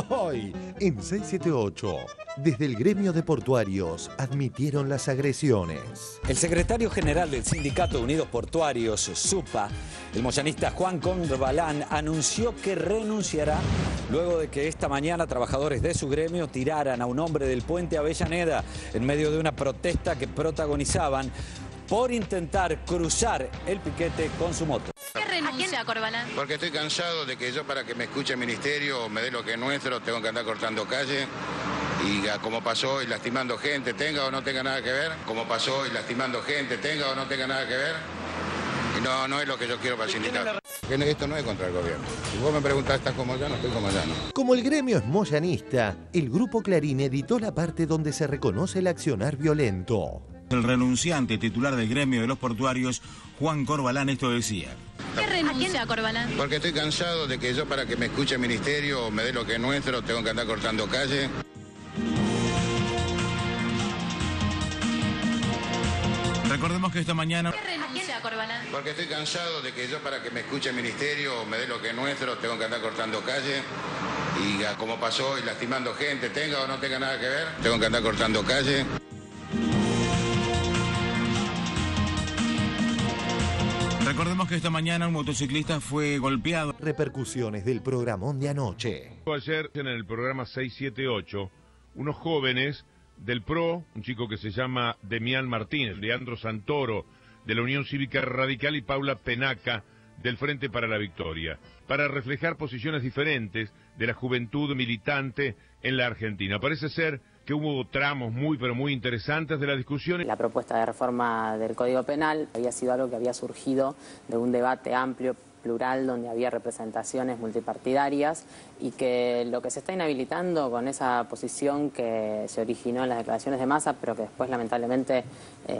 Hoy, en 678, desde el gremio de portuarios admitieron las agresiones. El secretario general del Sindicato de Unidos Portuarios, SUPA, el moyanista Juan Corbalán, anunció que renunciará luego de que esta mañana trabajadores de su gremio tiraran a un hombre del puente Avellaneda en medio de una protesta que protagonizaban por intentar cruzar el piquete con su moto. ¿Qué renuncia, Corbalán? Porque estoy cansado de que yo, para que me escuche el ministerio o me dé lo que es nuestro, tengo que andar cortando calle y como pasó y lastimando gente, tenga o no tenga nada que ver, como pasó y lastimando gente, tenga o no tenga nada que ver. Y no es lo que yo quiero para el sindicato. Esto no es contra el gobierno. Si vos me preguntás, ¿estás como ya? No estoy como ya, ¿no? Como el gremio es moyanista, el grupo Clarín editó la parte donde se reconoce el accionar violento. El renunciante titular del gremio de los portuarios, Juan Corbalán, esto decía. ¿Qué renuncia, Corbalán? Porque estoy cansado de que yo, para que me escuche el ministerio o me dé lo que es nuestro, tengo que andar cortando calle. Recordemos que esta mañana... ¿Qué renuncia, Corbalán? Porque estoy cansado de que yo, para que me escuche el ministerio o me dé lo que es nuestro, tengo que andar cortando calle y como pasó y lastimando gente, tenga o no tenga nada que ver, tengo que andar cortando calle. Recordemos que esta mañana un motociclista fue golpeado. Repercusiones del programón de anoche. Ayer en el programa 678, unos jóvenes del PRO, un chico que se llama Demián Martínez, Leandro Santoro, de la Unión Cívica Radical, y Paula Penaca, del Frente para la Victoria, para reflejar posiciones diferentes de la juventud militante en la Argentina. Parece ser que hubo tramos muy interesantes de la discusión. La propuesta de reforma del Código Penal había sido algo que había surgido de un debate amplio, plural, donde había representaciones multipartidarias, y que lo que se está inhabilitando con esa posición que se originó en las declaraciones de Massa, pero que después lamentablemente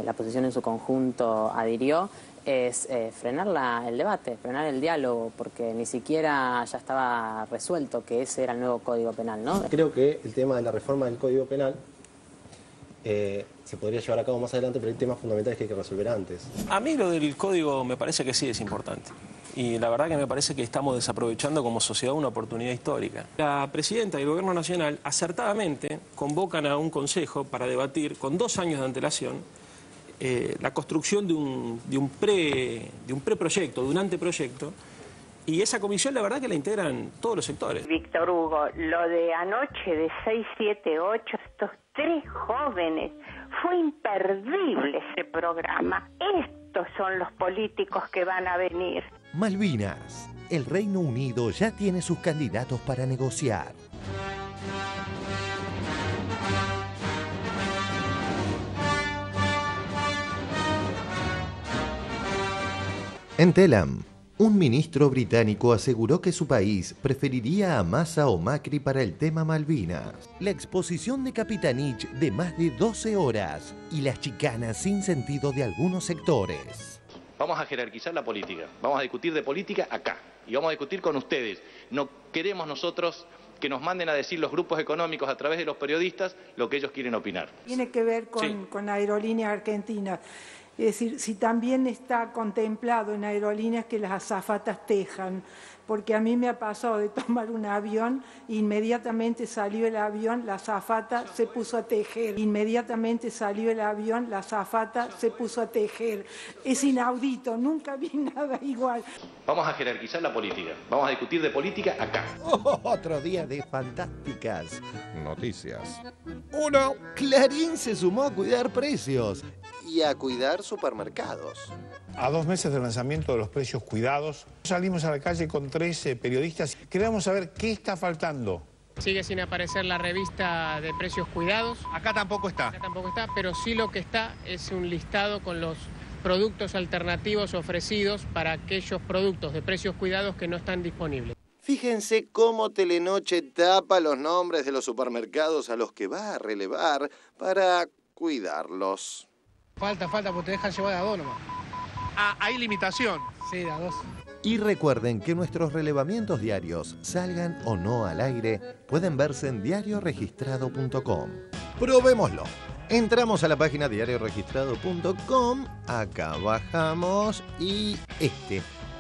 la oposición en su conjunto adhirió, es frenar el debate, frenar el diálogo, porque ni siquiera ya estaba resuelto que ese era el nuevo Código Penal, ¿no? Creo que el tema de la reforma del Código Penal se podría llevar a cabo más adelante, pero hay temas fundamentales que hay que resolver antes. A mí lo del Código me parece que sí es importante. Y la verdad que me parece que estamos desaprovechando como sociedad una oportunidad histórica. La presidenta y el Gobierno Nacional acertadamente convocan a un consejo para debatir con 2 años de antelación la construcción de un preproyecto, de un anteproyecto, y esa comisión la verdad que la integran todos los sectores. Víctor Hugo, lo de anoche de 678, estos 3 jóvenes, fue imperdible ese programa. Estos son los políticos que van a venir. Malvinas. El Reino Unido ya tiene sus candidatos para negociar. En Telam, un ministro británico aseguró que su país preferiría a Massa o Macri para el tema Malvinas. La exposición de Capitanich de más de 12 horas y las chicanas sin sentido de algunos sectores. Vamos a jerarquizar la política, vamos a discutir de política acá y vamos a discutir con ustedes. No queremos nosotros que nos manden a decir los grupos económicos a través de los periodistas lo que ellos quieren opinar. Tiene que ver con Aerolíneas Argentinas. Es decir, si también está contemplado en aerolíneas que las azafatas tejan, porque a mí me ha pasado de tomar un avión, inmediatamente salió el avión, la azafata se puso a tejer, inmediatamente salió el avión, la azafata se puso a tejer. Es inaudito, nunca vi nada igual. Vamos a jerarquizar la política, vamos a discutir de política acá. Otro día de fantásticas noticias. 1. Clarín se sumó a cuidar precios y a cuidar supermercados. A 2 meses del lanzamiento de los precios cuidados, salimos a la calle con 3 periodistas. Queríamos saber qué está faltando. Sigue sin aparecer la revista de precios cuidados. Acá tampoco está. Acá tampoco está, pero sí lo que está es un listado con los productos alternativos ofrecidos para aquellos productos de precios cuidados que no están disponibles. Fíjense cómo Telenoche tapa los nombres de los supermercados a los que va a relevar para cuidarlos. Falta, porque te dejan llevar a 2 nomás. Ah, hay limitación. Sí, de a 2. Y recuerden que nuestros relevamientos diarios, salgan o no al aire, pueden verse en diarioregistrado.com. Probémoslo. Entramos a la página diarioregistrado.com, acá bajamos y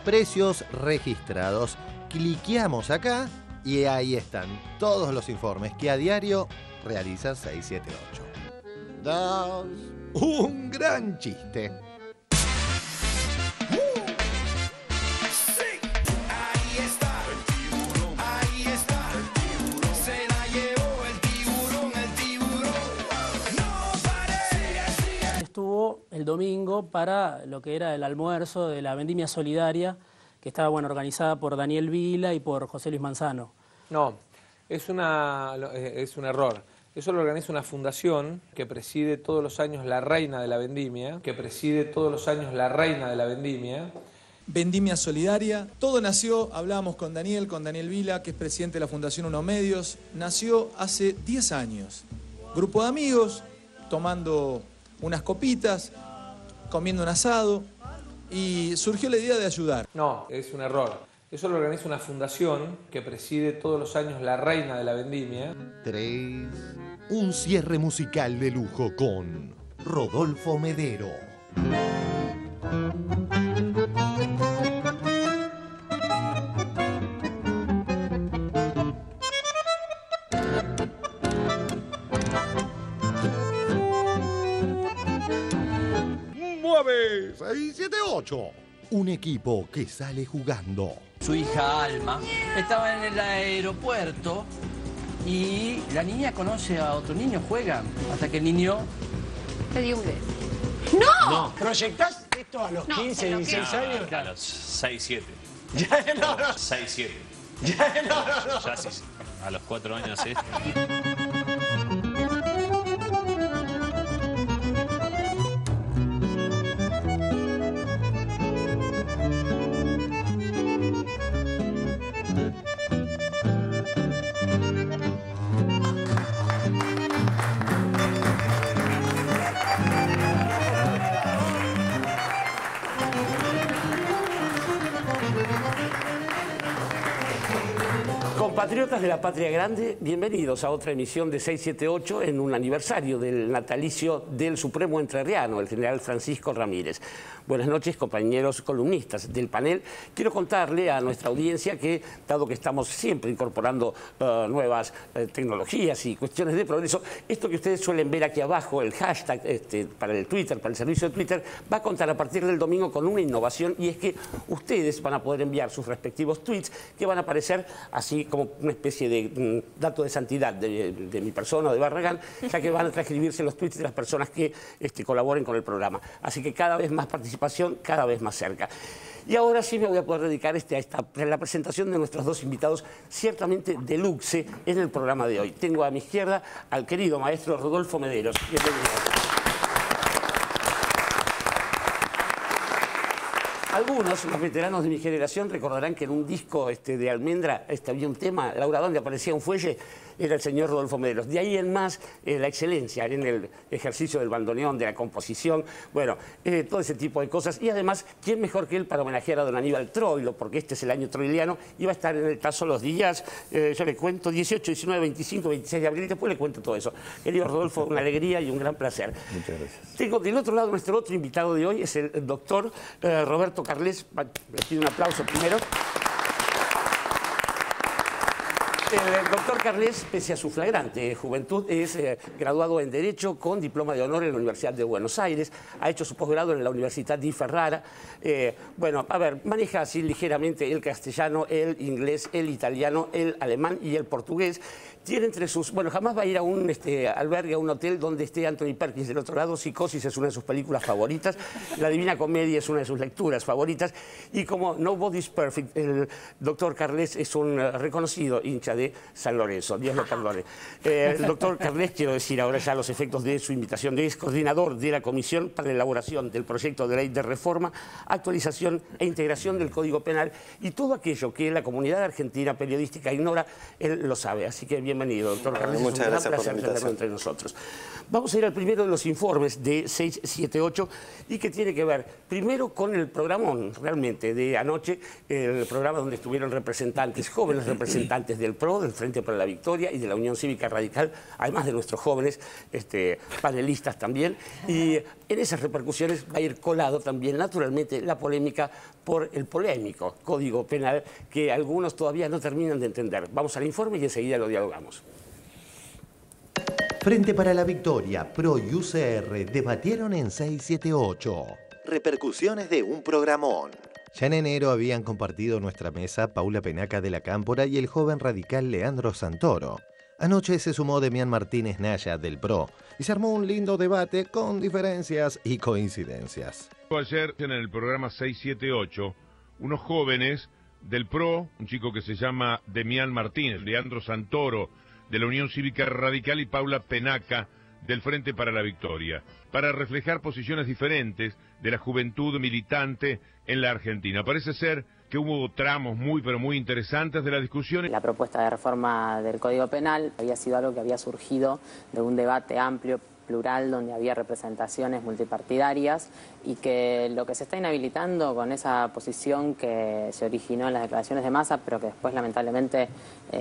precios registrados. Cliqueamos acá y ahí están todos los informes que a diario realiza 678. Un gran chiste. Estuvo el domingo para lo que era el almuerzo de la vendimia solidaria que estaba organizada por Daniel Vila y por José Luis Manzano. No, es un error. Eso lo organiza una fundación que preside todos los años la reina de la vendimia, Vendimia Solidaria. Todo nació, hablábamos con Daniel Vila, que es presidente de la Fundación Uno Medios, nació hace 10 años. Grupo de amigos, tomando unas copitas, comiendo un asado, y surgió la idea de ayudar. No, es un error. Eso lo organiza una fundación que preside todos los años la reina de la vendimia. 3. Un cierre musical de lujo con Rodolfo Medero. ¡Mueve! 678. Un equipo que sale jugando. Su hija Alma estaba en el aeropuerto y la niña conoce a otro niño, juegan, hasta que el niño Te dio un beso. ¡No! ¿Proyectás esto a los 15, 16 años? A los 6, 7. No. 6, 7. No. Ya sí, a los 4 años sí. Compatriotas de la Patria Grande, bienvenidos a otra emisión de 678 en un aniversario del natalicio del Supremo Entrerriano, el general Francisco Ramírez. Buenas noches, compañeros columnistas del panel. Quiero contarle a nuestra audiencia que, dado que estamos siempre incorporando nuevas tecnologías y cuestiones de progreso, esto que ustedes suelen ver aquí abajo, el hashtag para el Twitter, para el servicio de Twitter, va a contar a partir del domingo con una innovación, y es que ustedes van a poder enviar sus respectivos tweets que van a aparecer así como una especie de dato de santidad de mi persona o de Barragán, ya que van a transcribirse los tweets de las personas que colaboren con el programa. Así que cada vez más participación, cada vez más cerca. Y ahora sí me voy a poder dedicar a la presentación de nuestros dos invitados, ciertamente deluxe, en el programa de hoy. Tengo a mi izquierda al querido maestro Rodolfo Mederos. Bienvenido. Algunos, los veteranos de mi generación, recordarán que en un disco de Almendra había un tema, Laura, donde aparecía un fuelle, era el señor Rodolfo Mederos. De ahí en más, la excelencia en el ejercicio del bandoneón, de la composición, bueno, todo ese tipo de cosas. Y además, ¿quién mejor que él para homenajear a don Aníbal Troilo? Porque este es el año troiliano, y va a estar en el Tazo los días, yo le cuento, 18, 19, 25, 26 de abril, y después le cuento todo eso. Querido Rodolfo, una alegría y un gran placer. Muchas gracias. Tengo del otro lado, nuestro otro invitado de hoy es el doctor Roberto Carles. Le pido un aplauso primero. El doctor Carles, pese a su flagrante juventud, es graduado en Derecho con diploma de honor en la Universidad de Buenos Aires, ha hecho su posgrado en la Universidad di Ferrara. Bueno, a ver, maneja así ligeramente el castellano, el inglés, el italiano, el alemán y el portugués. Tiene entre sus... Bueno, jamás va a ir a un albergue, a un hotel donde esté Anthony Perkins. Del otro lado, Psicosis es una de sus películas favoritas. La Divina Comedia es una de sus lecturas favoritas. Y como Nobody's Perfect, el doctor Carles es un reconocido hincha de San Lorenzo. Dios lo perdone. El doctor Carles, quiero decir ahora ya los efectos de su invitación, es coordinador de la Comisión para la elaboración del proyecto de ley de reforma, actualización e integración del Código Penal, y todo aquello que la comunidad argentina periodística ignora, él lo sabe. Así que bienvenido, doctor Carles. Muchas gracias por la invitación. Entre nosotros. Vamos a ir al primero de los informes de 678, y que tiene que ver primero con el programón realmente de anoche, el programa donde estuvieron representantes, jóvenes representantes del PRO, del Frente para la Victoria y de la Unión Cívica Radical, además de nuestros jóvenes panelistas también. Y en esas repercusiones va a ir colado también, naturalmente, la polémica por el polémico Código Penal que algunos todavía no terminan de entender. Vamos al informe y enseguida lo dialogamos. Frente para la Victoria, PRO y UCR debatieron en 678. Repercusiones de un programón. Ya en enero habían compartido nuestra mesa Paula Penaca de la Cámpora y el joven radical Leandro Santoro. Anoche se sumó Demián Martínez Naya del PRO y se armó un lindo debate con diferencias y coincidencias. Ayer en el programa 678, unos jóvenes del PRO, un chico que se llama Demián Martínez, Leandro Santoro de la Unión Cívica Radical y Paula Penaca del Frente para la Victoria, para reflejar posiciones diferentes de la juventud militante en la Argentina. Parece ser que hubo tramos muy interesantes de la discusión. La propuesta de reforma del Código Penal había sido algo que había surgido de un debate amplio, plural, donde había representaciones multipartidarias y que lo que se está inhabilitando con esa posición que se originó en las declaraciones de Massa, pero que después lamentablemente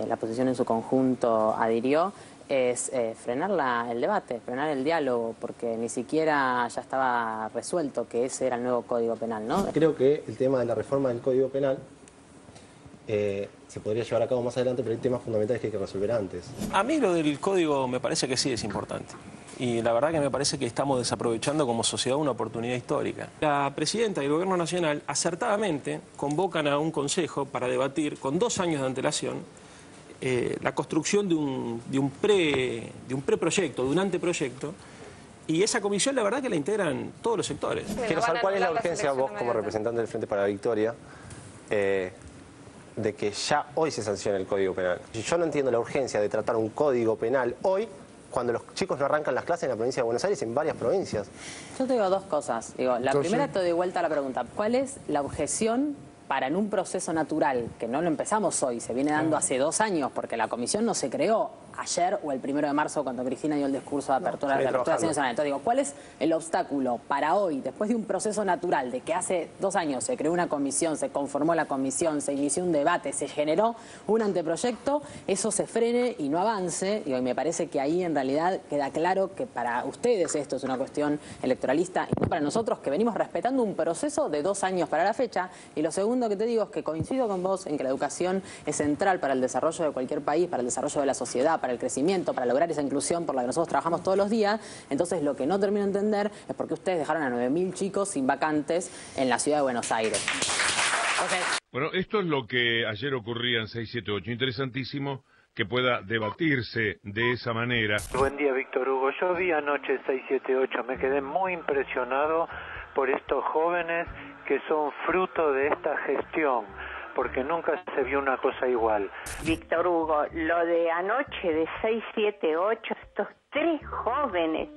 la posición en su conjunto adhirió, es frenar el debate, frenar el diálogo, porque ni siquiera ya estaba resuelto que ese era el nuevo Código Penal, ¿no? Creo que el tema de la reforma del Código Penal se podría llevar a cabo más adelante, pero hay temas fundamentales que hay que resolver antes. A mí lo del código me parece que sí es importante. Y la verdad que me parece que estamos desaprovechando como sociedad una oportunidad histórica. La presidenta y el Gobierno Nacional acertadamente convocan a un consejo para debatir con 2 años de antelación la construcción de un preproyecto, de un anteproyecto. Y esa comisión la verdad que la integran todos los sectores. Quiero saber cuál es la urgencia vos como representante del Frente para la Victoria de que ya hoy se sancione el Código Penal. Yo no entiendo la urgencia de tratar un Código Penal hoy cuando los chicos no arrancan las clases en la provincia de Buenos Aires, en varias provincias. Yo te digo 2 cosas. La primera te doy vuelta a la pregunta. ¿Cuál es la objeción para en un proceso natural, que no lo empezamos hoy, se viene dando hace 2 años, porque la comisión no se creó ayer o el 1 de marzo cuando Cristina dio el discurso de apertura de la Nacional? Entonces digo, ¿cuál es el obstáculo para hoy, después de un proceso natural, de que hace 2 años se creó una comisión, se conformó la comisión, se inició un debate, se generó un anteproyecto, eso se frene y no avance? Y me parece que ahí en realidad queda claro que para ustedes esto es una cuestión electoralista y no para nosotros, que venimos respetando un proceso de 2 años para la fecha. Y lo segundo que te digo es que coincido con vos en que la educación es central para el desarrollo de cualquier país, para el desarrollo de la sociedad, para el crecimiento, para lograr esa inclusión por la que nosotros trabajamos todos los días. Entonces lo que no termino de entender es por qué ustedes dejaron a 9.000 chicos sin vacantes en la ciudad de Buenos Aires. Bueno, esto es lo que ayer ocurría en 678. Interesantísimo que pueda debatirse de esa manera. Buen día, Víctor Hugo. Yo vi anoche 678, me quedé muy impresionado por estos jóvenes que son fruto de esta gestión, porque nunca se vio una cosa igual. Víctor Hugo, lo de anoche de 678, estos 3 jóvenes,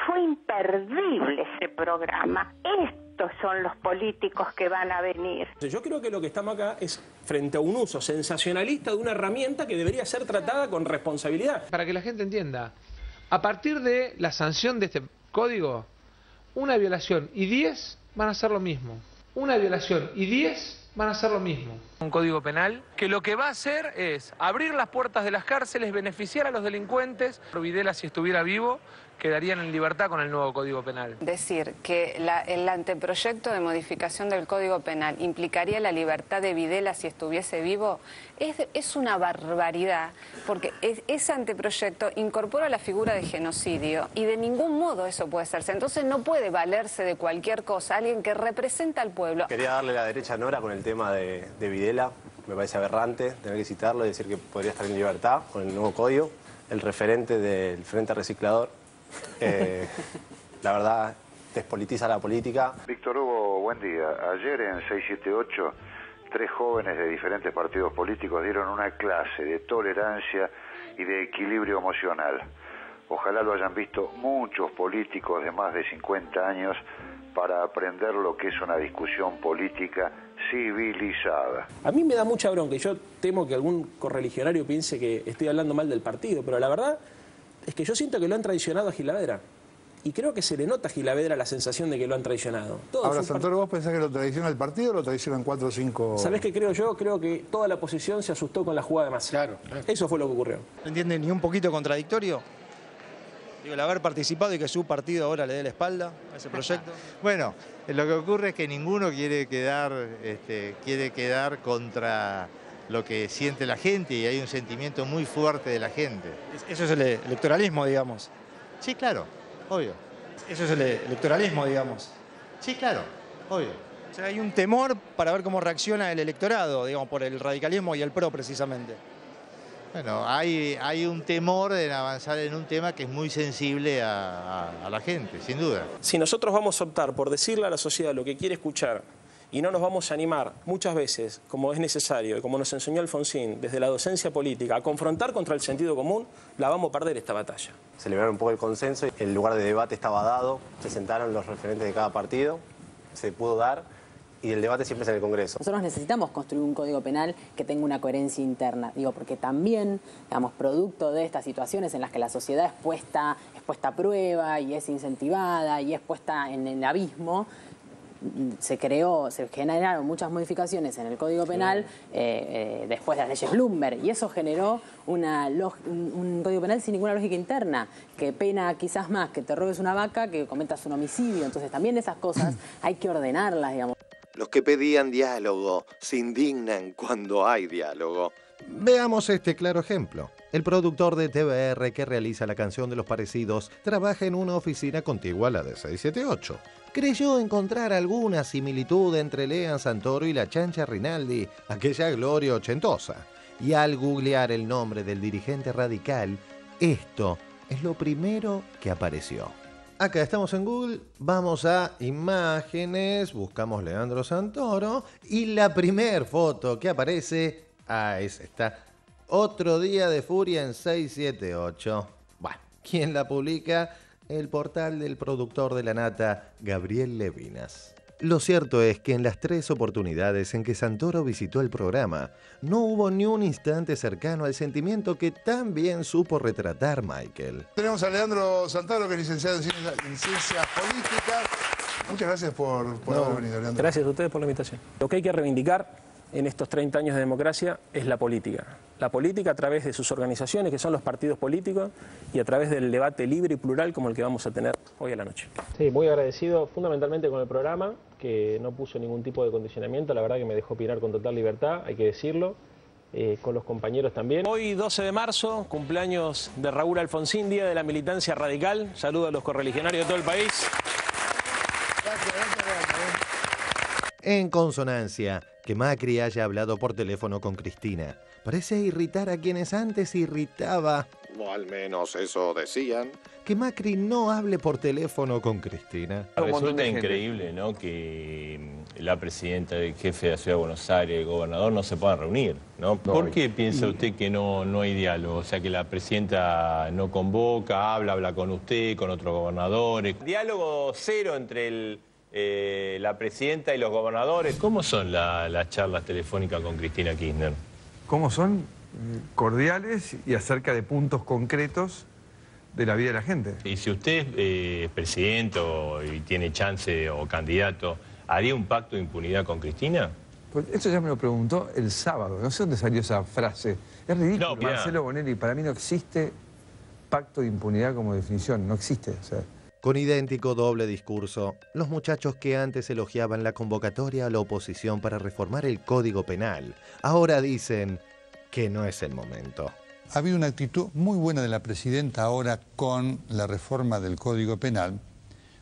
fue imperdible ese programa. Estos son los políticos que van a venir. Yo creo que lo que estamos acá es frente a un uso sensacionalista de una herramienta que debería ser tratada con responsabilidad. Para que la gente entienda, a partir de la sanción de este código, una violación y 10 van a hacer lo mismo. Una violación y 10 van a hacer lo mismo. Un código penal que lo que va a hacer es abrir las puertas de las cárceles, beneficiar a los delincuentes. Videla, si estuviera vivo, quedarían en libertad con el nuevo Código Penal. Decir que el anteproyecto de modificación del Código Penal implicaría la libertad de Videla si estuviese vivo es una barbaridad, porque ese anteproyecto incorpora la figura de genocidio y de ningún modo eso puede hacerse. Entonces no puede valerse de cualquier cosa alguien que representa al pueblo. Quería darle la derecha a Nora con el tema de Videla. Me parece aberrante tener que citarlo y decir que podría estar en libertad con el nuevo código. El referente del Frente Reciclador. La verdad, despolitiza la política. Víctor Hugo, buen día. Ayer en 678, 3 jóvenes de diferentes partidos políticos dieron una clase de tolerancia y de equilibrio emocional. Ojalá lo hayan visto muchos políticos de más de 50 años para aprender lo que es una discusión política civilizada. A mí me da mucha bronca y yo temo que algún correligionario piense que estoy hablando mal del partido, pero la verdad es que yo siento que lo han traicionado a Giladera. y creo que se le nota a Gilavedra la sensación de que lo han traicionado. Ahora, Santoro, ¿vos pensás que lo traiciona el partido o lo traicionan 4 o 5? ¿Sabés qué creo yo? Creo que toda la oposición se asustó con la jugada de Massa. Claro. Eso fue lo que ocurrió. ¿No entiende ni un poquito contradictorio? Digo, el haber participado y que su partido ahora le dé la espalda a ese proyecto. Bueno, lo que ocurre es que ninguno quiere quedar contra lo que siente la gente y hay un sentimiento muy fuerte de la gente. Eso es el electoralismo, digamos. Sí, claro, obvio. Eso es el electoralismo, digamos. Sí, claro, obvio. O sea, hay un temor para ver cómo reacciona el electorado, digamos, por el radicalismo y el PRO precisamente. Bueno, hay un temor en avanzar en un tema que es muy sensible a la gente, sin duda. Si nosotros vamos a optar por decirle a la sociedad lo que quiere escuchar y no nos vamos a animar muchas veces, como es necesario y como nos enseñó Alfonsín, desde la docencia política, a confrontar contra el sentido común, la vamos a perder esta batalla. Celebraron un poco el consenso, el lugar de debate estaba dado, se sentaron los referentes de cada partido, se pudo dar y el debate siempre es en el Congreso. Nosotros necesitamos construir un código penal que tenga una coherencia interna, digo, porque también, digamos, producto de estas situaciones en las que la sociedad es puesta a prueba y es incentivada y es puesta en el abismo, se generaron muchas modificaciones en el Código Penal después de las leyes Bloomberg, y eso generó un Código Penal sin ninguna lógica interna, que pena quizás más que te robes una vaca que cometas un homicidio. Entonces también esas cosas hay que ordenarlas, digamos. Los que pedían diálogo se indignan cuando hay diálogo. Veamos este claro ejemplo. El productor de TVR que realiza la canción de los parecidos trabaja en una oficina contigua a la de 678. Creyó encontrar alguna similitud entre Lean Santoro y la Chancha Rinaldi, aquella gloria ochentosa. Y al googlear el nombre del dirigente radical, esto es lo primero que apareció. Acá estamos en Google, vamos a imágenes, buscamos Leandro Santoro y la primer foto que aparece, esa está, otro día de furia en 678. Bueno, ¿quién la publica? El portal del productor de La Nata, Gabriel Levinas. Lo cierto es que en las 3 oportunidades en que Santoro visitó el programa, no hubo ni un instante cercano al sentimiento que tan bien supo retratar Michael. Tenemos a Leandro Santoro, que es licenciado en Ciencias Políticas. Muchas gracias por haber venido, Leandro. Gracias a ustedes por la invitación. Lo que hay que reivindicar en estos 30 años de democracia es la política. La política a través de sus organizaciones, que son los partidos políticos, y a través del debate libre y plural como el que vamos a tener hoy a la noche. Sí, muy agradecido fundamentalmente con el programa, que no puso ningún tipo de condicionamiento, la verdad que me dejó opinar con total libertad, hay que decirlo, con los compañeros también. Hoy 12 de marzo, cumpleaños de Raúl Alfonsín, Día de la Militancia Radical. Saludo a los correligionarios de todo el país. En consonancia, que Macri haya hablado por teléfono con Cristina parece irritar a quienes antes irritaba, o al menos eso decían, que Macri no hable por teléfono con Cristina. Resulta increíble, ¿no?, que la presidenta, el jefe de la Ciudad de Buenos Aires, el gobernador no se puedan reunir, ¿no? ¿Por qué piensa usted que no hay diálogo? O sea, que la presidenta no convoca, habla con usted, con otros gobernadores. Diálogo cero entre la presidenta y los gobernadores. ¿Cómo son las charlas telefónicas con Cristina Kirchner? ¿Cómo son? Cordiales y acerca de puntos concretos de la vida de la gente. Y si usted es presidente y tiene chance o candidato, ¿haría un pacto de impunidad con Cristina? Pues eso ya me lo preguntó el sábado. No sé dónde salió esa frase. Es ridículo, no, Marcelo Bonelli. Para mí no existe pacto de impunidad como definición. No existe. O sea. Con idéntico doble discurso, los muchachos que antes elogiaban la convocatoria a la oposición para reformar el Código Penal, ahora dicen que no es el momento. Ha habido una actitud muy buena de la presidenta ahora con la reforma del Código Penal,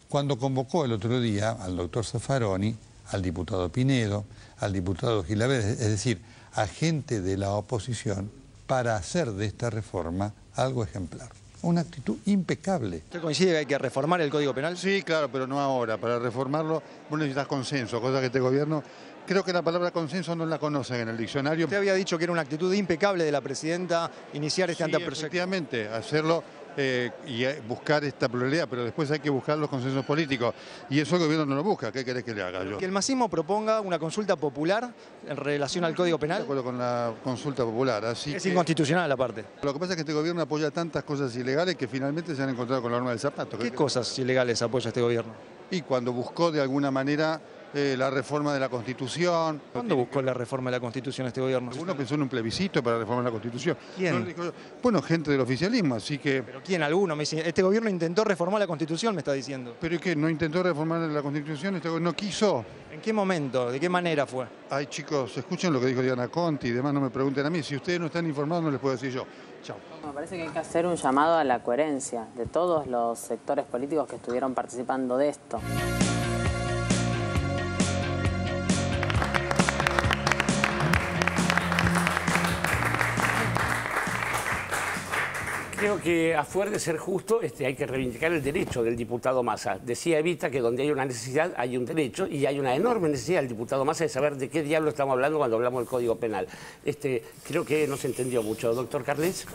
cuando convocó el otro día al doctor Zaffaroni, al diputado Pinedo, al diputado Gilavedra, es decir, a gente de la oposición, para hacer de esta reforma algo ejemplar. Una actitud impecable. ¿Usted coincide que hay que reformar el Código Penal? Sí, claro, pero no ahora. Para reformarlo vos necesitas consenso, cosa que este gobierno... Creo que la palabra consenso no la conocen en el diccionario. Usted había dicho que era una actitud impecable de la presidenta iniciar este anteproyecto. Efectivamente, hacerlo y buscar esta pluralidad, pero después hay que buscar los consensos políticos. Y eso el gobierno no lo busca. ¿Qué querés que le haga yo? Que el masismo proponga una consulta popular en relación al Código Penal. De acuerdo con la consulta popular. Así es inconstitucional aparte. Lo que pasa es que este gobierno apoya tantas cosas ilegales que finalmente se han encontrado con la horma del zapato. ¿Qué cosas ilegales apoya este gobierno? Y cuando buscó de alguna manera la reforma de la Constitución. ¿Cuándo buscó la reforma de la Constitución este gobierno? Alguno pensó en un plebiscito para reformar la Constitución. ¿Quién? Bueno, gente del oficialismo, así que... ¿Pero quién? ¿Alguno? Me dice, este gobierno intentó reformar la Constitución, me está diciendo. ¿Pero es que no intentó reformar la Constitución? Este gobierno no quiso. ¿En qué momento? ¿De qué manera fue? Ay, chicos, escuchen lo que dijo Diana Conti y demás, no me pregunten a mí. Si ustedes no están informados, no les puedo decir yo. Chao. Me parece que hay que hacer un llamado a la coherencia de todos los sectores políticos que estuvieron participando de esto. Creo que a fuer de ser justo hay que reivindicar el derecho del diputado Massa. Decía Evita que donde hay una necesidad hay un derecho y hay una enorme necesidad del diputado Massa de saber de qué diablo estamos hablando cuando hablamos del Código Penal. Creo que no se entendió mucho. Doctor Carles.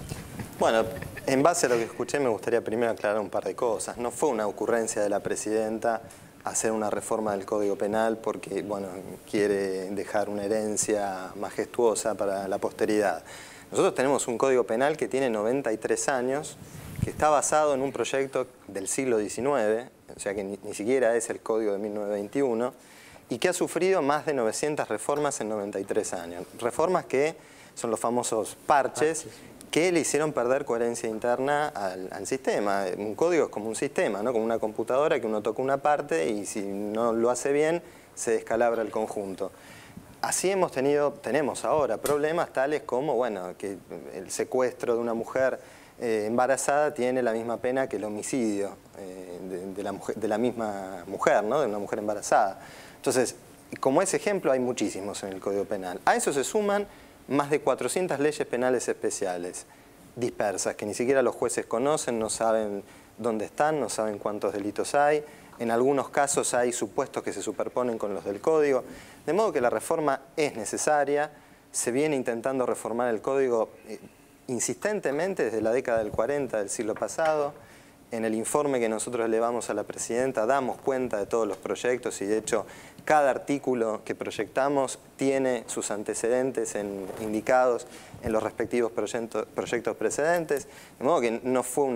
Bueno, en base a lo que escuché me gustaría primero aclarar un par de cosas. No fue una ocurrencia de la presidenta hacer una reforma del Código Penal porque, bueno, quiere dejar una herencia majestuosa para la posteridad. Nosotros tenemos un Código Penal que tiene 93 años, que está basado en un proyecto del siglo XIX, o sea que ni siquiera es el Código de 1921, y que ha sufrido más de 900 reformas en 93 años. Reformas que son los famosos parches que le hicieron perder coherencia interna al sistema. Un código es como un sistema, ¿no? Como una computadora que uno toca una parte y si no lo hace bien, se descalabra el conjunto. Así tenemos ahora problemas tales como, bueno, que el secuestro de una mujer embarazada tiene la misma pena que el homicidio de la misma mujer, ¿no? De una mujer embarazada. Entonces, como ese ejemplo hay muchísimos en el Código Penal. A eso se suman más de 400 leyes penales especiales dispersas, que ni siquiera los jueces conocen, no saben dónde están, no saben cuántos delitos hay. En algunos casos hay supuestos que se superponen con los del Código. De modo que la reforma es necesaria. Se viene intentando reformar el Código insistentemente desde la década del 40 del siglo pasado. En el informe que nosotros elevamos a la presidenta damos cuenta de todos los proyectos y de hecho cada artículo que proyectamos tiene sus antecedentes indicados en los respectivos proyectos precedentes. De modo que no fue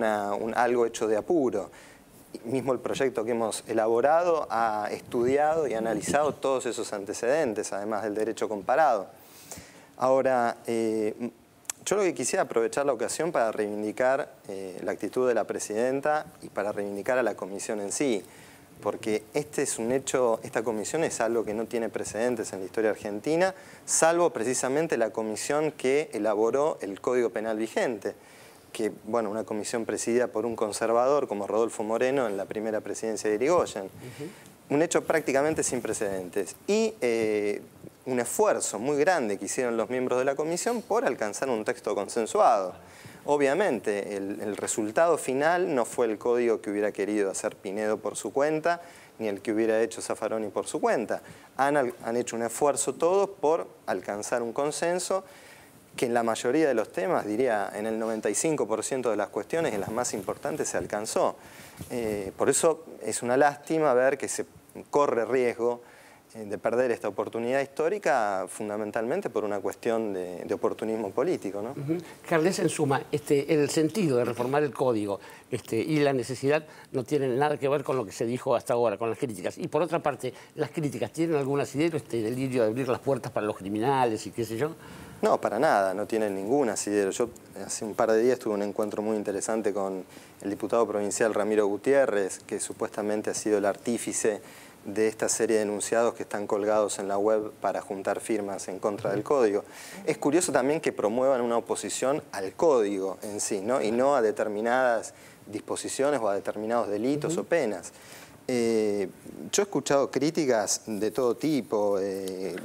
algo hecho de apuro. Mismo el proyecto que hemos elaborado ha estudiado y analizado todos esos antecedentes, además del derecho comparado. Ahora, yo lo que quisiera aprovechar la ocasión para reivindicar la actitud de la presidenta y para reivindicar a la comisión en sí, porque este es un hecho, esta comisión es algo que no tiene precedentes en la historia argentina, salvo precisamente la comisión que elaboró el Código Penal vigente, que, bueno, una comisión presidida por un conservador como Rodolfo Moreno en la primera presidencia de Irigoyen. Un hecho prácticamente sin precedentes. Y un esfuerzo muy grande que hicieron los miembros de la comisión por alcanzar un texto consensuado. Obviamente, el resultado final no fue el código que hubiera querido hacer Pinedo por su cuenta, ni el que hubiera hecho Zaffaroni por su cuenta. Han hecho un esfuerzo todos por alcanzar un consenso que en la mayoría de los temas, diría en el 95% de las cuestiones, en las más importantes, se alcanzó. Por eso es una lástima ver que se corre riesgo de perder esta oportunidad histórica, fundamentalmente por una cuestión de oportunismo político, ¿no? Carles, en suma, el sentido de reformar el código y la necesidad no tienen nada que ver con lo que se dijo hasta ahora, con las críticas. Y por otra parte, ¿las críticas tienen algún asidero, delirio de abrir las puertas para los criminales y qué sé yo? No, para nada, no tienen ningún asidero. Yo hace un par de días tuve un encuentro muy interesante con el diputado provincial Ramiro Gutiérrez, que supuestamente ha sido el artífice de esta serie de enunciados que están colgados en la web para juntar firmas en contra del código. Es curioso también que promuevan una oposición al código en sí, ¿no? Y no a determinadas disposiciones o a determinados delitos o penas. Yo he escuchado críticas de todo tipo.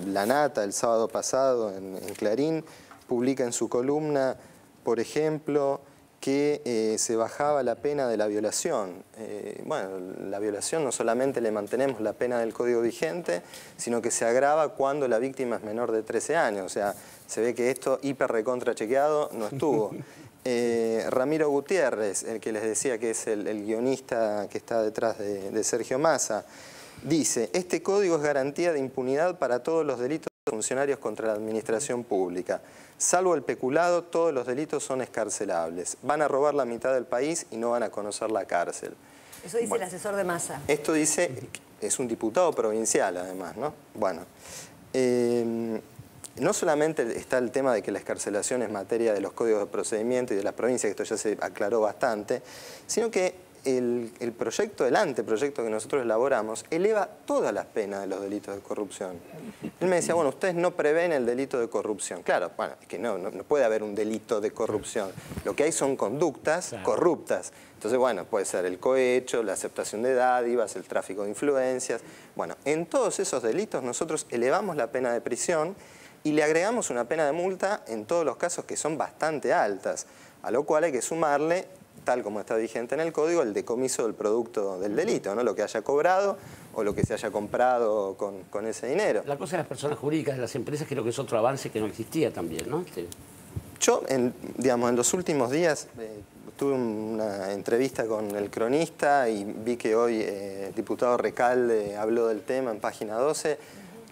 La Nata, el sábado pasado, en Clarín, publica en su columna, por ejemplo, que se bajaba la pena de la violación. Bueno, la violación no solamente le mantenemos la pena del código vigente, sino que se agrava cuando la víctima es menor de 13 años. O sea, se ve que esto hiper recontra chequeado no estuvo. Ramiro Gutiérrez, el que les decía que es el guionista que está detrás de Sergio Massa, dice: este código es garantía de impunidad para todos los delitos de funcionarios contra la administración pública. Salvo el peculado, todos los delitos son escarcelables. Van a robar la mitad del país y no van a conocer la cárcel. Eso dice el asesor de Massa. Esto dice, es un diputado provincial además, ¿no? Bueno, no solamente está el tema de que la excarcelación es materia de los códigos de procedimiento y de las provincias, que esto ya se aclaró bastante, sino que el proyecto, el anteproyecto que nosotros elaboramos, eleva todas las penas de los delitos de corrupción. Él me decía, bueno, ustedes no prevén el delito de corrupción. Claro, bueno, es que no puede haber un delito de corrupción. Lo que hay son conductas corruptas. Entonces, bueno, puede ser el cohecho, la aceptación de dádivas, el tráfico de influencias. Bueno, en todos esos delitos nosotros elevamos la pena de prisión y le agregamos una pena de multa en todos los casos que son bastante altas, a lo cual hay que sumarle, tal como está vigente en el código, el decomiso del producto del delito, ¿no? Lo que haya cobrado o lo que se haya comprado con ese dinero. La cosa de las personas jurídicas, de las empresas, creo que es otro avance que no existía también, ¿no? Yo, en los últimos días, tuve una entrevista con el cronista y vi que hoy el diputado Recalde habló del tema en página 12.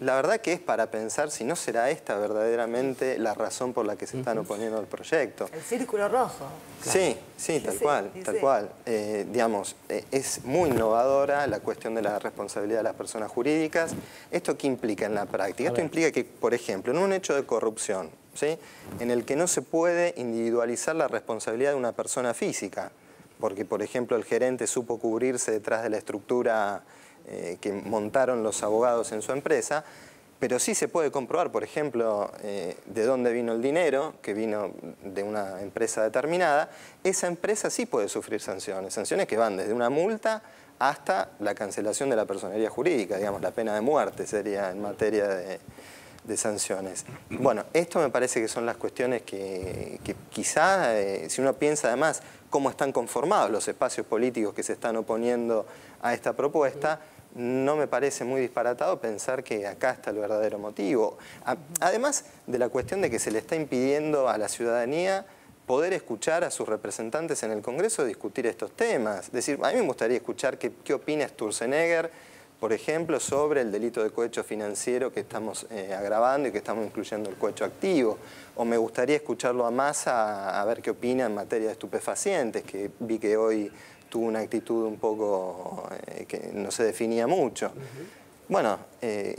La verdad que es para pensar si no será esta verdaderamente la razón por la que se están oponiendo al proyecto. El círculo rojo. Sí, sí, tal cual, tal cual. Es muy innovadora la cuestión de la responsabilidad de las personas jurídicas. ¿Esto qué implica en la práctica? Esto implica que, por ejemplo, en un hecho de corrupción, ¿sí?, en el que no se puede individualizar la responsabilidad de una persona física, porque, por ejemplo, el gerente supo cubrirse detrás de la estructura que montaron los abogados en su empresa, pero sí se puede comprobar, por ejemplo, de dónde vino el dinero, que vino de una empresa determinada. Esa empresa sí puede sufrir sanciones que van desde una multa hasta la cancelación de la personería jurídica, digamos, la pena de muerte sería en materia de sanciones. Bueno, esto me parece que son las cuestiones que quizá, si uno piensa además cómo están conformados los espacios políticos que se están oponiendo a esta propuesta, no me parece muy disparatado pensar que acá está el verdadero motivo. Además de la cuestión de que se le está impidiendo a la ciudadanía poder escuchar a sus representantes en el Congreso discutir estos temas. Es decir, a mí me gustaría escuchar qué opina Sturzenegger, por ejemplo, sobre el delito de cohecho financiero que estamos agravando y que estamos incluyendo el cohecho activo. O me gustaría escucharlo a Massa a ver qué opina en materia de estupefacientes, que vi que hoy tuvo una actitud un poco que no se definía mucho. Bueno,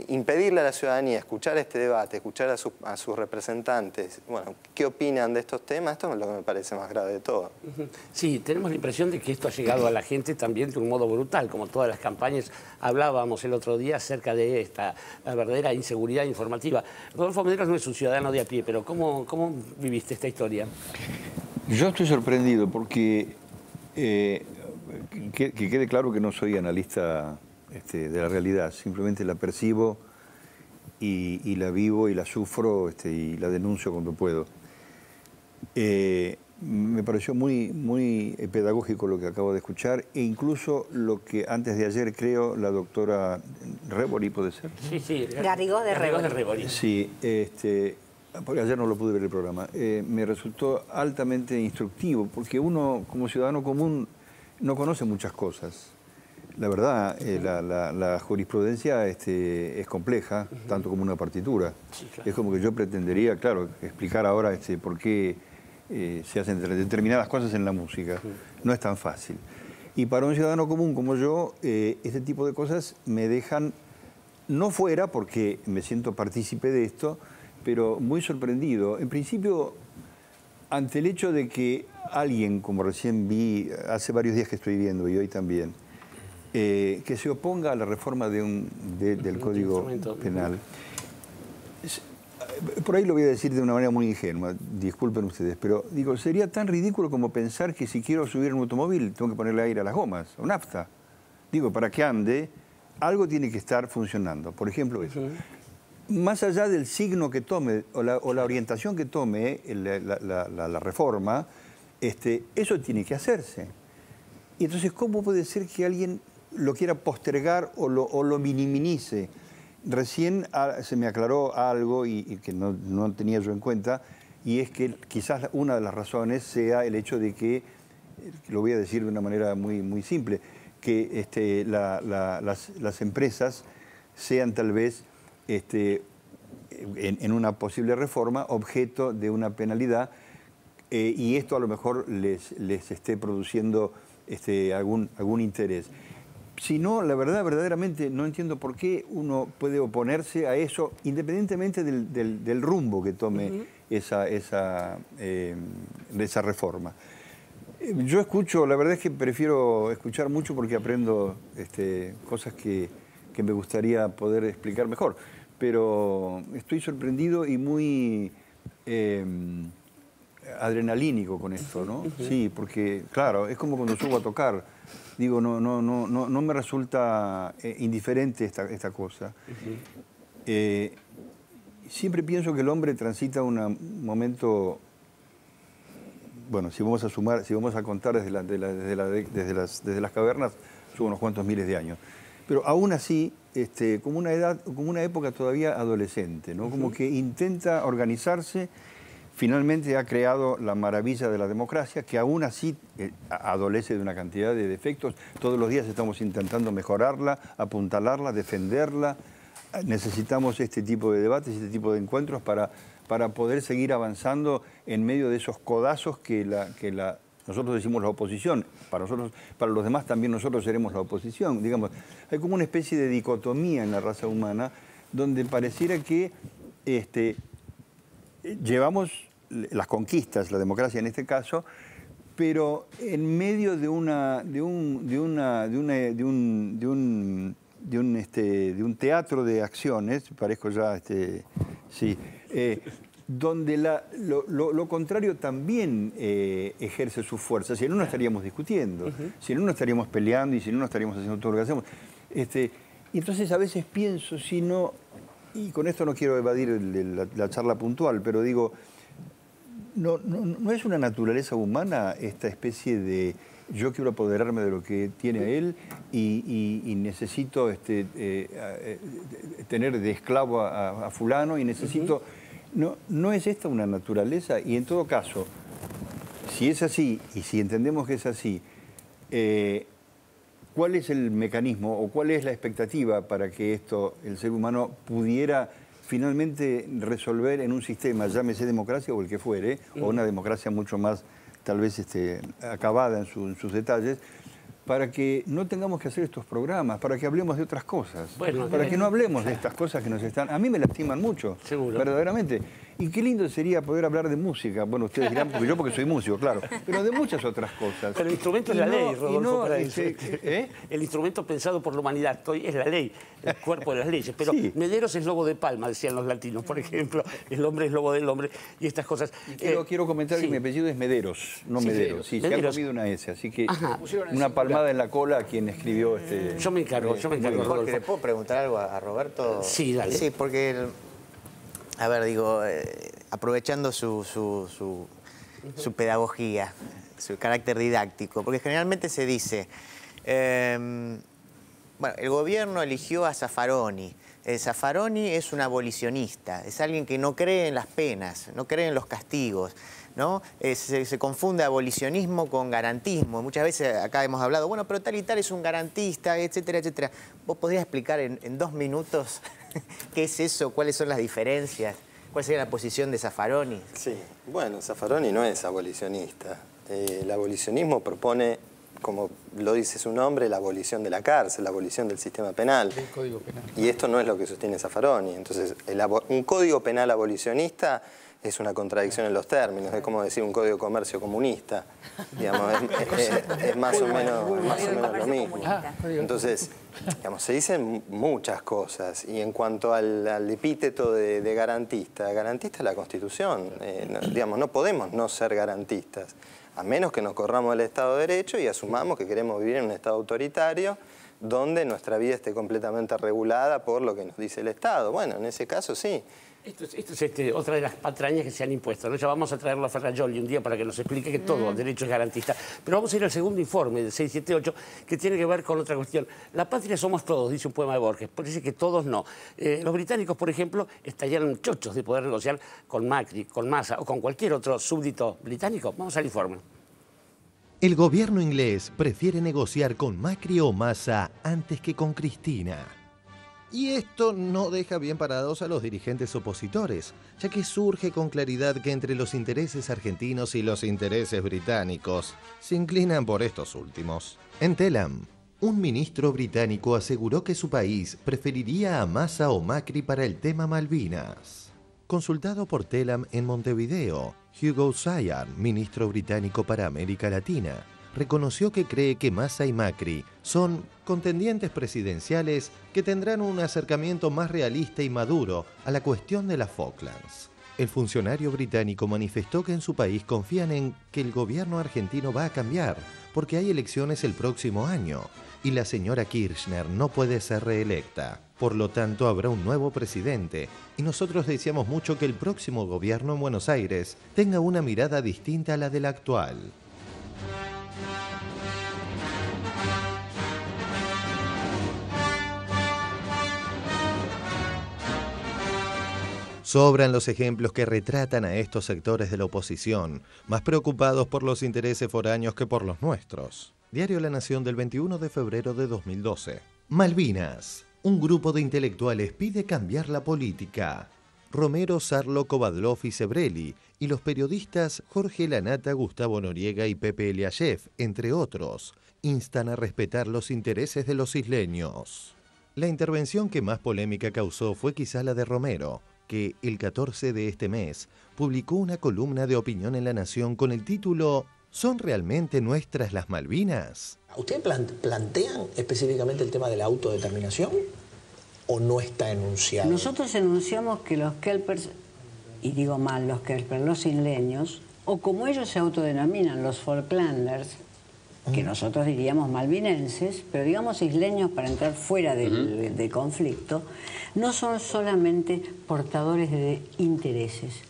impedirle a la ciudadanía escuchar este debate, escuchar a sus representantes, bueno, qué opinan de estos temas, esto es lo que me parece más grave de todo. Sí, tenemos la impresión de que esto ha llegado a la gente también de un modo brutal, como todas las campañas. Hablábamos el otro día acerca de la verdadera inseguridad informativa. Rodolfo Medeiros no es un ciudadano de a pie, pero ¿cómo viviste esta historia? Yo estoy sorprendido porque que quede claro que no soy analista de la realidad, simplemente la percibo y la vivo y la sufro y la denuncio cuando puedo. Me pareció muy pedagógico lo que acabo de escuchar e incluso lo que antes de ayer creo la doctora Rebori, ¿puede ser? Sí. Garrigó de Rebori. Sí, porque ayer no lo pude ver el programa. Me resultó altamente instructivo porque uno como ciudadano común no conoce muchas cosas. La verdad, la jurisprudencia es compleja, tanto como una partitura. Sí, claro. Es como que yo pretendería, claro, explicar ahora por qué se hacen determinadas cosas en la música. Sí. No es tan fácil. Y para un ciudadano común como yo, este tipo de cosas me dejan, no fuera porque me siento partícipe de esto, pero muy sorprendido. En principio, ante el hecho de que alguien, como recién vi, hace varios días que estoy viendo y hoy también, que se oponga a la reforma del Código Penal. Por ahí lo voy a decir de una manera muy ingenua, disculpen ustedes, pero digo, sería tan ridículo como pensar que si quiero subir un automóvil tengo que ponerle aire a las gomas, o nafta. Digo, para que ande, algo tiene que estar funcionando. Por ejemplo, eso. Más allá del signo que tome o la orientación que tome la reforma, eso tiene que hacerse. Y entonces, ¿cómo puede ser que alguien lo quiera postergar o lo minimice? Recién se me aclaró algo y que no tenía yo en cuenta, y es que quizás una de las razones sea el hecho de que, lo voy a decir de una manera muy simple, que las empresas sean tal vez en una posible reforma objeto de una penalidad, y esto a lo mejor les esté produciendo algún interés. Si no, la verdad, verdaderamente no entiendo por qué uno puede oponerse a eso, independientemente del rumbo que tome esa reforma. Yo escucho, la verdad es que prefiero escuchar mucho porque aprendo cosas que me gustaría poder explicar mejor, pero estoy sorprendido y muy adrenalínico con esto, ¿no? Sí, porque, claro, es como cuando subo a tocar. Digo, no me resulta indiferente esta cosa. Siempre pienso que el hombre transita un momento, bueno, si vamos a contar desde las cavernas, son unos cuantos miles de años. Pero aún así, como una época todavía adolescente, ¿no? Como que intenta organizarse. Finalmente ha creado la maravilla de la democracia, que aún así adolece de una cantidad de defectos. Todos los días estamos intentando mejorarla, apuntalarla, defenderla. Necesitamos este tipo de debates, este tipo de encuentros para poder seguir avanzando en medio de esos codazos que nosotros decimos la oposición. Para los demás también nosotros seremos la oposición. Digamos, hay como una especie de dicotomía en la raza humana donde pareciera que llevamos las conquistas, la democracia en este caso, pero en medio de un teatro de acciones, parezco ya, donde lo contrario también ejerce su fuerza. Si no, no estaríamos discutiendo, si no, no estaríamos peleando y si no, no estaríamos haciendo todo lo que hacemos. Y entonces a veces pienso, si no, y con esto no quiero evadir la charla puntual, pero digo, ¿no es una naturaleza humana esta especie de yo quiero apoderarme de lo que tiene él y necesito tener de esclavo a fulano y necesito... ¿No es esta una naturaleza? Y en todo caso, si es así y si entendemos que es así, ¿cuál es el mecanismo o cuál es la expectativa para que el ser humano pudiera finalmente resolver en un sistema, llámese democracia o el que fuere, o una democracia mucho más tal vez acabada en sus detalles, para que no tengamos que hacer estos programas, para que hablemos de otras cosas, para que no hablemos de estas cosas que nos están... A mí me lastiman mucho, verdaderamente. Y qué lindo sería poder hablar de música. Bueno, ustedes dirán, porque soy músico, claro, pero de muchas otras cosas. Pero el instrumento es la ley, Rodolfo. El instrumento pensado por la humanidad es la ley, el cuerpo de las leyes. Pero Mederos es lobo de palma, decían los latinos, por ejemplo. El hombre es lobo del hombre y estas cosas. Quiero comentar que mi apellido es Mederos, no Mederos. Sí, se ha comido una S, así que una palmada en la cola a quien escribió Yo me encargo, Rodolfo. ¿Le puedo preguntar algo a Roberto? Sí, dale. Sí, porque... A ver, digo, aprovechando su pedagogía, su carácter didáctico, porque generalmente se dice, bueno, el gobierno eligió a Zaffaroni. Zaffaroni es un abolicionista, es alguien que no cree en las penas, no cree en los castigos, ¿no? Se confunde abolicionismo con garantismo. Muchas veces acá hemos hablado, bueno, pero tal y tal es un garantista, etcétera, etcétera. ¿Vos podrías explicar en 2 minutos qué es eso, cuáles son las diferencias, cuál sería la posición de Zaffaroni? Sí, bueno, Zaffaroni no es abolicionista. El abolicionismo propone, como lo dice su nombre, la abolición de la cárcel, la abolición del sistema penal. El Código Penal. Y esto no es lo que sostiene Zaffaroni. Entonces, un código penal abolicionista es una contradicción en los términos, es como decir un código de comercio comunista. Digamos, es más o menos lo mismo. Entonces, digamos, se dicen muchas cosas. Y en cuanto al epíteto de garantista, garantista es la Constitución. Digamos, no podemos no ser garantistas, a menos que nos corramos del Estado de Derecho y asumamos que queremos vivir en un Estado autoritario donde nuestra vida esté completamente regulada por lo que nos dice el Estado. Bueno, en ese caso sí. Esto es otra de las patrañas que se han impuesto, ¿no? Ya vamos a traerlo a Ferrajoli un día para que nos explique que todo el derecho es garantista. Pero vamos a ir al segundo informe del 678, que tiene que ver con otra cuestión. La patria somos todos, dice un poema de Borges. Parece que todos no. Los británicos, por ejemplo, estallaron chochos de poder negociar con Macri, con Massa o con cualquier otro súbdito británico. Vamos al informe. El gobierno inglés prefiere negociar con Macri o Massa antes que con Cristina. Y esto no deja bien parados a los dirigentes opositores, ya que surge con claridad que entre los intereses argentinos y los intereses británicos se inclinan por estos últimos. En Telam, un ministro británico aseguró que su país preferiría a Massa o Macri para el tema Malvinas. Consultado por Telam en Montevideo, Hugo Sayar, ministro británico para América Latina, reconoció que cree que Massa y Macri son contendientes presidenciales que tendrán un acercamiento más realista y maduro a la cuestión de las Falklands. El funcionario británico manifestó que en su país confían en que el gobierno argentino va a cambiar, porque hay elecciones el próximo año y la señora Kirchner no puede ser reelecta. Por lo tanto, habrá un nuevo presidente y nosotros deseamos mucho que el próximo gobierno en Buenos Aires tenga una mirada distinta a la del actual. Sobran los ejemplos que retratan a estos sectores de la oposición, más preocupados por los intereses foráneos que por los nuestros. Diario La Nación del 21 de febrero de 2012. Malvinas. Un grupo de intelectuales pide cambiar la política. Romero, Sarlo, Kovadlov y Sebrelli, y los periodistas Jorge Lanata, Gustavo Noriega y Pepe Eliashev, entre otros, instan a respetar los intereses de los isleños. La intervención que más polémica causó fue quizá la de Romero, que el 14 de este mes publicó una columna de opinión en La Nación con el título ¿Son realmente nuestras las Malvinas? ¿Ustedes plantean específicamente el tema de la autodeterminación o no está enunciado? Nosotros enunciamos que los kelpers, y digo mal los kelpers, los isleños, o como ellos se autodenominan, los Falklanders, que nosotros diríamos malvinenses, pero digamos isleños para entrar fuera del conflicto, no son solamente portadores de intereses,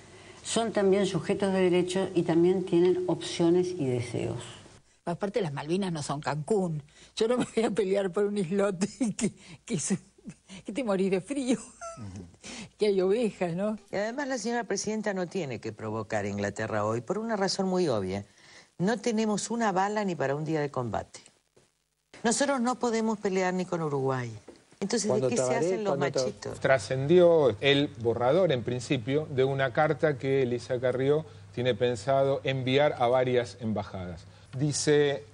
son también sujetos de derechos y también tienen opciones y deseos. Aparte, las Malvinas no son Cancún. Yo no me voy a pelear por un islote que te morís de frío, que hay ovejas, ¿no? Y además la señora presidenta no tiene que provocar a Inglaterra hoy por una razón muy obvia. No tenemos una bala ni para un día de combate. Nosotros no podemos pelear ni con Uruguay. Entonces, ¿de qué se hacen los machitos? Trascendió el borrador, en principio, de una carta que Elisa Carrió tiene pensado enviar a varias embajadas. Dice,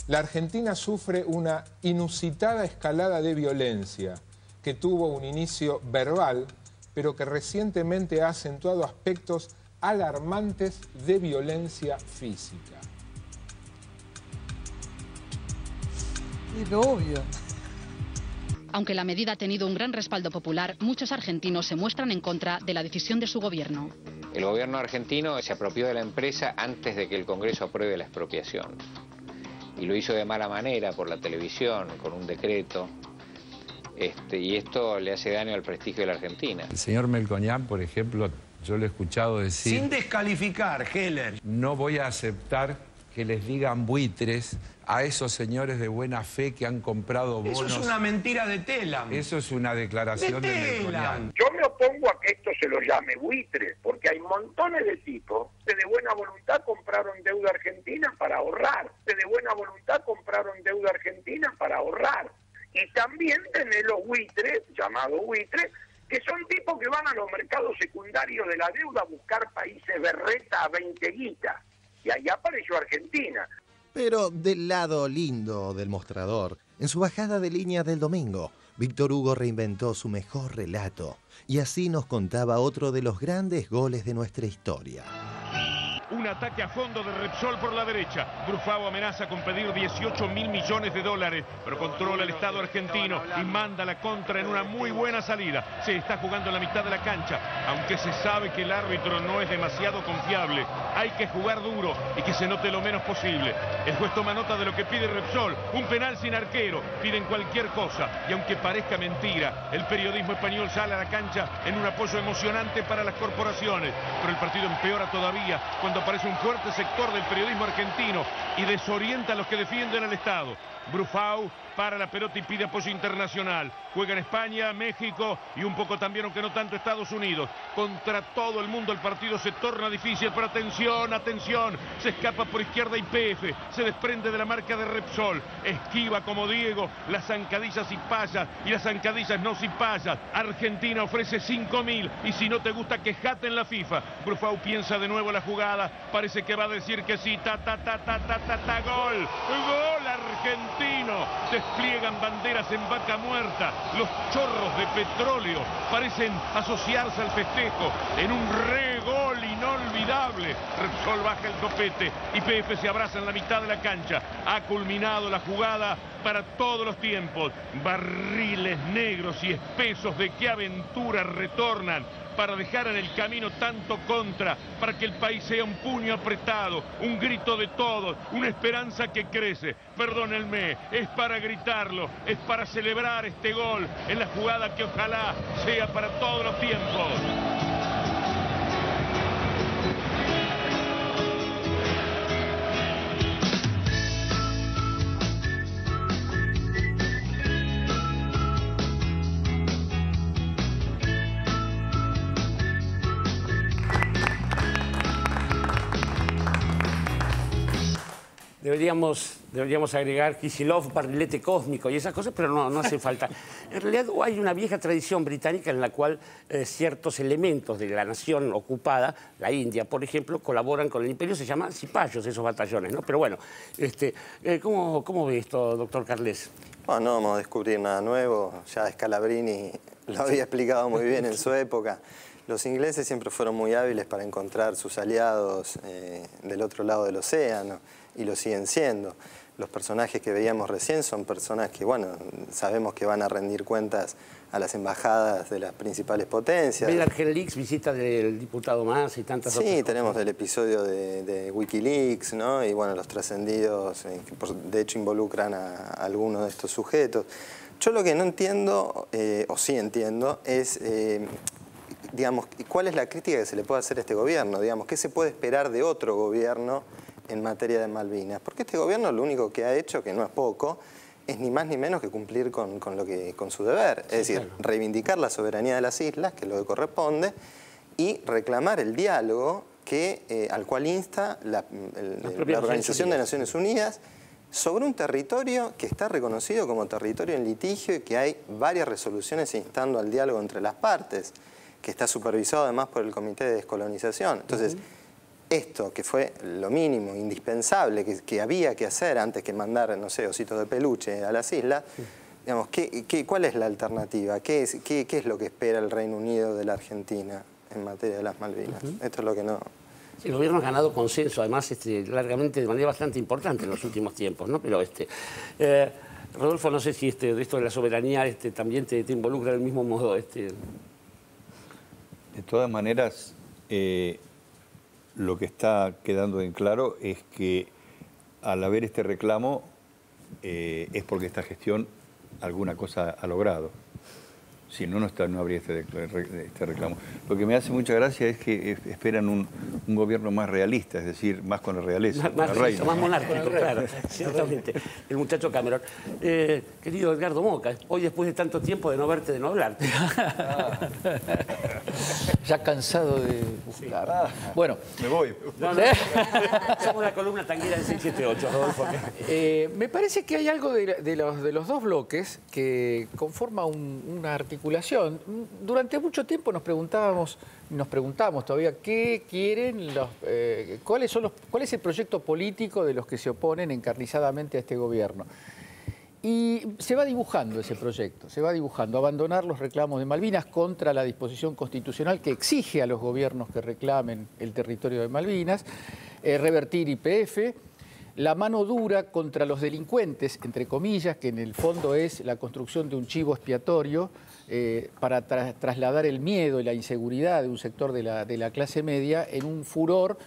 la Argentina sufre una inusitada escalada de violencia que tuvo un inicio verbal, pero que recientemente ha acentuado aspectos alarmantes de violencia física. Es obvio. Aunque la medida ha tenido un gran respaldo popular, muchos argentinos se muestran en contra de la decisión de su gobierno. El gobierno argentino se apropió de la empresa antes de que el Congreso apruebe la expropiación. Y lo hizo de mala manera por la televisión, con un decreto. Y esto le hace daño al prestigio de la Argentina. El señor Melconian, por ejemplo, yo lo he escuchado decir... Sin descalificar, Heller. No voy a aceptar que les digan buitres a esos señores de buena fe que han comprado bonos. Eso es una mentira de Telam. Eso es una declaración de Melconian. Yo me opongo a que esto se lo llame buitres, porque hay montones de tipos que de buena voluntad compraron deuda argentina para ahorrar, que de buena voluntad compraron deuda argentina para ahorrar. Y también tenés los buitres, llamados buitres, que son tipos que van a los mercados secundarios de la deuda a buscar países berreta a 20 guitas. Y ahí apareció Argentina. Pero del lado lindo del mostrador, en su bajada de línea del domingo, Víctor Hugo reinventó su mejor relato y así nos contaba otro de los grandes goles de nuestra historia. Un ataque a fondo de Repsol por la derecha. Brufao amenaza con pedir 18.000 millones de dólares, pero controla el Estado argentino y manda la contra en una muy buena salida. Se está jugando en la mitad de la cancha, aunque se sabe que el árbitro no es demasiado confiable. Hay que jugar duro y que se note lo menos posible. El juez toma nota de lo que pide Repsol, un penal sin arquero. Piden cualquier cosa y aunque parezca mentira, el periodismo español sale a la cancha en un apoyo emocionante para las corporaciones. Pero el partido empeora todavía cuando aparece un fuerte sector del periodismo argentino y desorienta a los que defienden al Estado. Brufao para la pelota y pide apoyo internacional. Juega en España, México y un poco también, aunque no tanto, Estados Unidos. Contra todo el mundo el partido se torna difícil, pero atención, atención. Se escapa por izquierda YPF, se desprende de la marca de Repsol. Esquiva como Diego las zancadillas y payas y las zancadillas no sin payas. Argentina ofrece 5.000 y si no te gusta quejate en la FIFA. Brufao piensa de nuevo la jugada, parece que va a decir que sí. Gol, gol argentino. Despliegan banderas en vaca muerta. Los chorros de petróleo parecen asociarse al festejo en un regol inolvidable. Repsol baja el copete y YPF se abraza en la mitad de la cancha. Ha culminado la jugada para todos los tiempos. Barriles negros y espesos de qué aventura retornan para dejar en el camino tanto contra, para que el país sea un puño apretado, un grito de todos, una esperanza que crece. Perdónenme, es para gritarlo, es para celebrar este gol en la jugada que ojalá sea para todos los tiempos. Deberíamos agregar Kicillof, barrilete cósmico y esas cosas, pero no hace falta. En realidad hay una vieja tradición británica en la cual ciertos elementos de la nación ocupada, la India, por ejemplo, colaboran con el imperio, se llaman cipayos esos batallones, ¿no? Pero bueno, ¿cómo ve esto, doctor Carles? Bueno, no vamos a descubrir nada nuevo, ya Scalabrini lo había explicado muy bien en su época. Los ingleses siempre fueron muy hábiles para encontrar sus aliados del otro lado del océano y lo siguen siendo. Los personajes que veíamos recién son personas que, bueno, sabemos que van a rendir cuentas a las embajadas de las principales potencias. ¿Ve Argenleaks, visita del diputado Mas y tantas otras cosas? Sí, tenemos el episodio de Wikileaks, ¿no? Y bueno, los trascendidos, que de hecho involucran a algunos de estos sujetos. Yo lo que no entiendo, o sí entiendo, es... digamos, ¿cuál es la crítica que se le puede hacer a este gobierno? Digamos, ¿qué se puede esperar de otro gobierno en materia de Malvinas? Porque este gobierno lo único que ha hecho, que no es poco, es ni más ni menos que cumplir con su deber. Es decir, claro, reivindicar la soberanía de las islas, que es lo que corresponde, y reclamar el diálogo al cual insta la Organización de Naciones Unidas sobre un territorio que está reconocido como territorio en litigio y que hay varias resoluciones instando al diálogo entre las partes, que está supervisado además por el Comité de Descolonización. Entonces, esto que fue lo mínimo, indispensable, que había que hacer antes que mandar, no sé, ositos de peluche a las islas, digamos, ¿cuál es la alternativa? ¿Qué es lo que espera el Reino Unido de la Argentina en materia de las Malvinas? Esto es lo que no... El gobierno ha ganado consenso, además, largamente, de manera bastante importante en los últimos tiempos, ¿no? Pero Rodolfo, no sé si esto de la soberanía también te involucra del mismo modo. De todas maneras, lo que está quedando en claro es que al haber este reclamo es porque esta gestión alguna cosa ha logrado. Si no, no habría este reclamo. Lo que me hace mucha gracia es que esperan un gobierno más realista, es decir, más con la realeza. Más monárquico, claro, ciertamente. El muchacho Cameron. Querido Edgardo Moca, hoy después de tanto tiempo de no verte, de no hablarte. Ya cansado de buscar. Bueno. Me voy. Somos la columna tanguera del 678, Rodolfo. Me parece que hay algo de los dos bloques que conforma una articulación. Durante mucho tiempo nos preguntamos todavía qué quieren cuál es el proyecto político de los que se oponen encarnizadamente a este gobierno. Y se va dibujando ese proyecto, se va dibujando, abandonar los reclamos de Malvinas contra la disposición constitucional que exige a los gobiernos que reclamen el territorio de Malvinas, revertir YPF, la mano dura contra los delincuentes, entre comillas, que en el fondo es la construcción de un chivo expiatorio para trasladar el miedo y la inseguridad de un sector de la clase media en un furor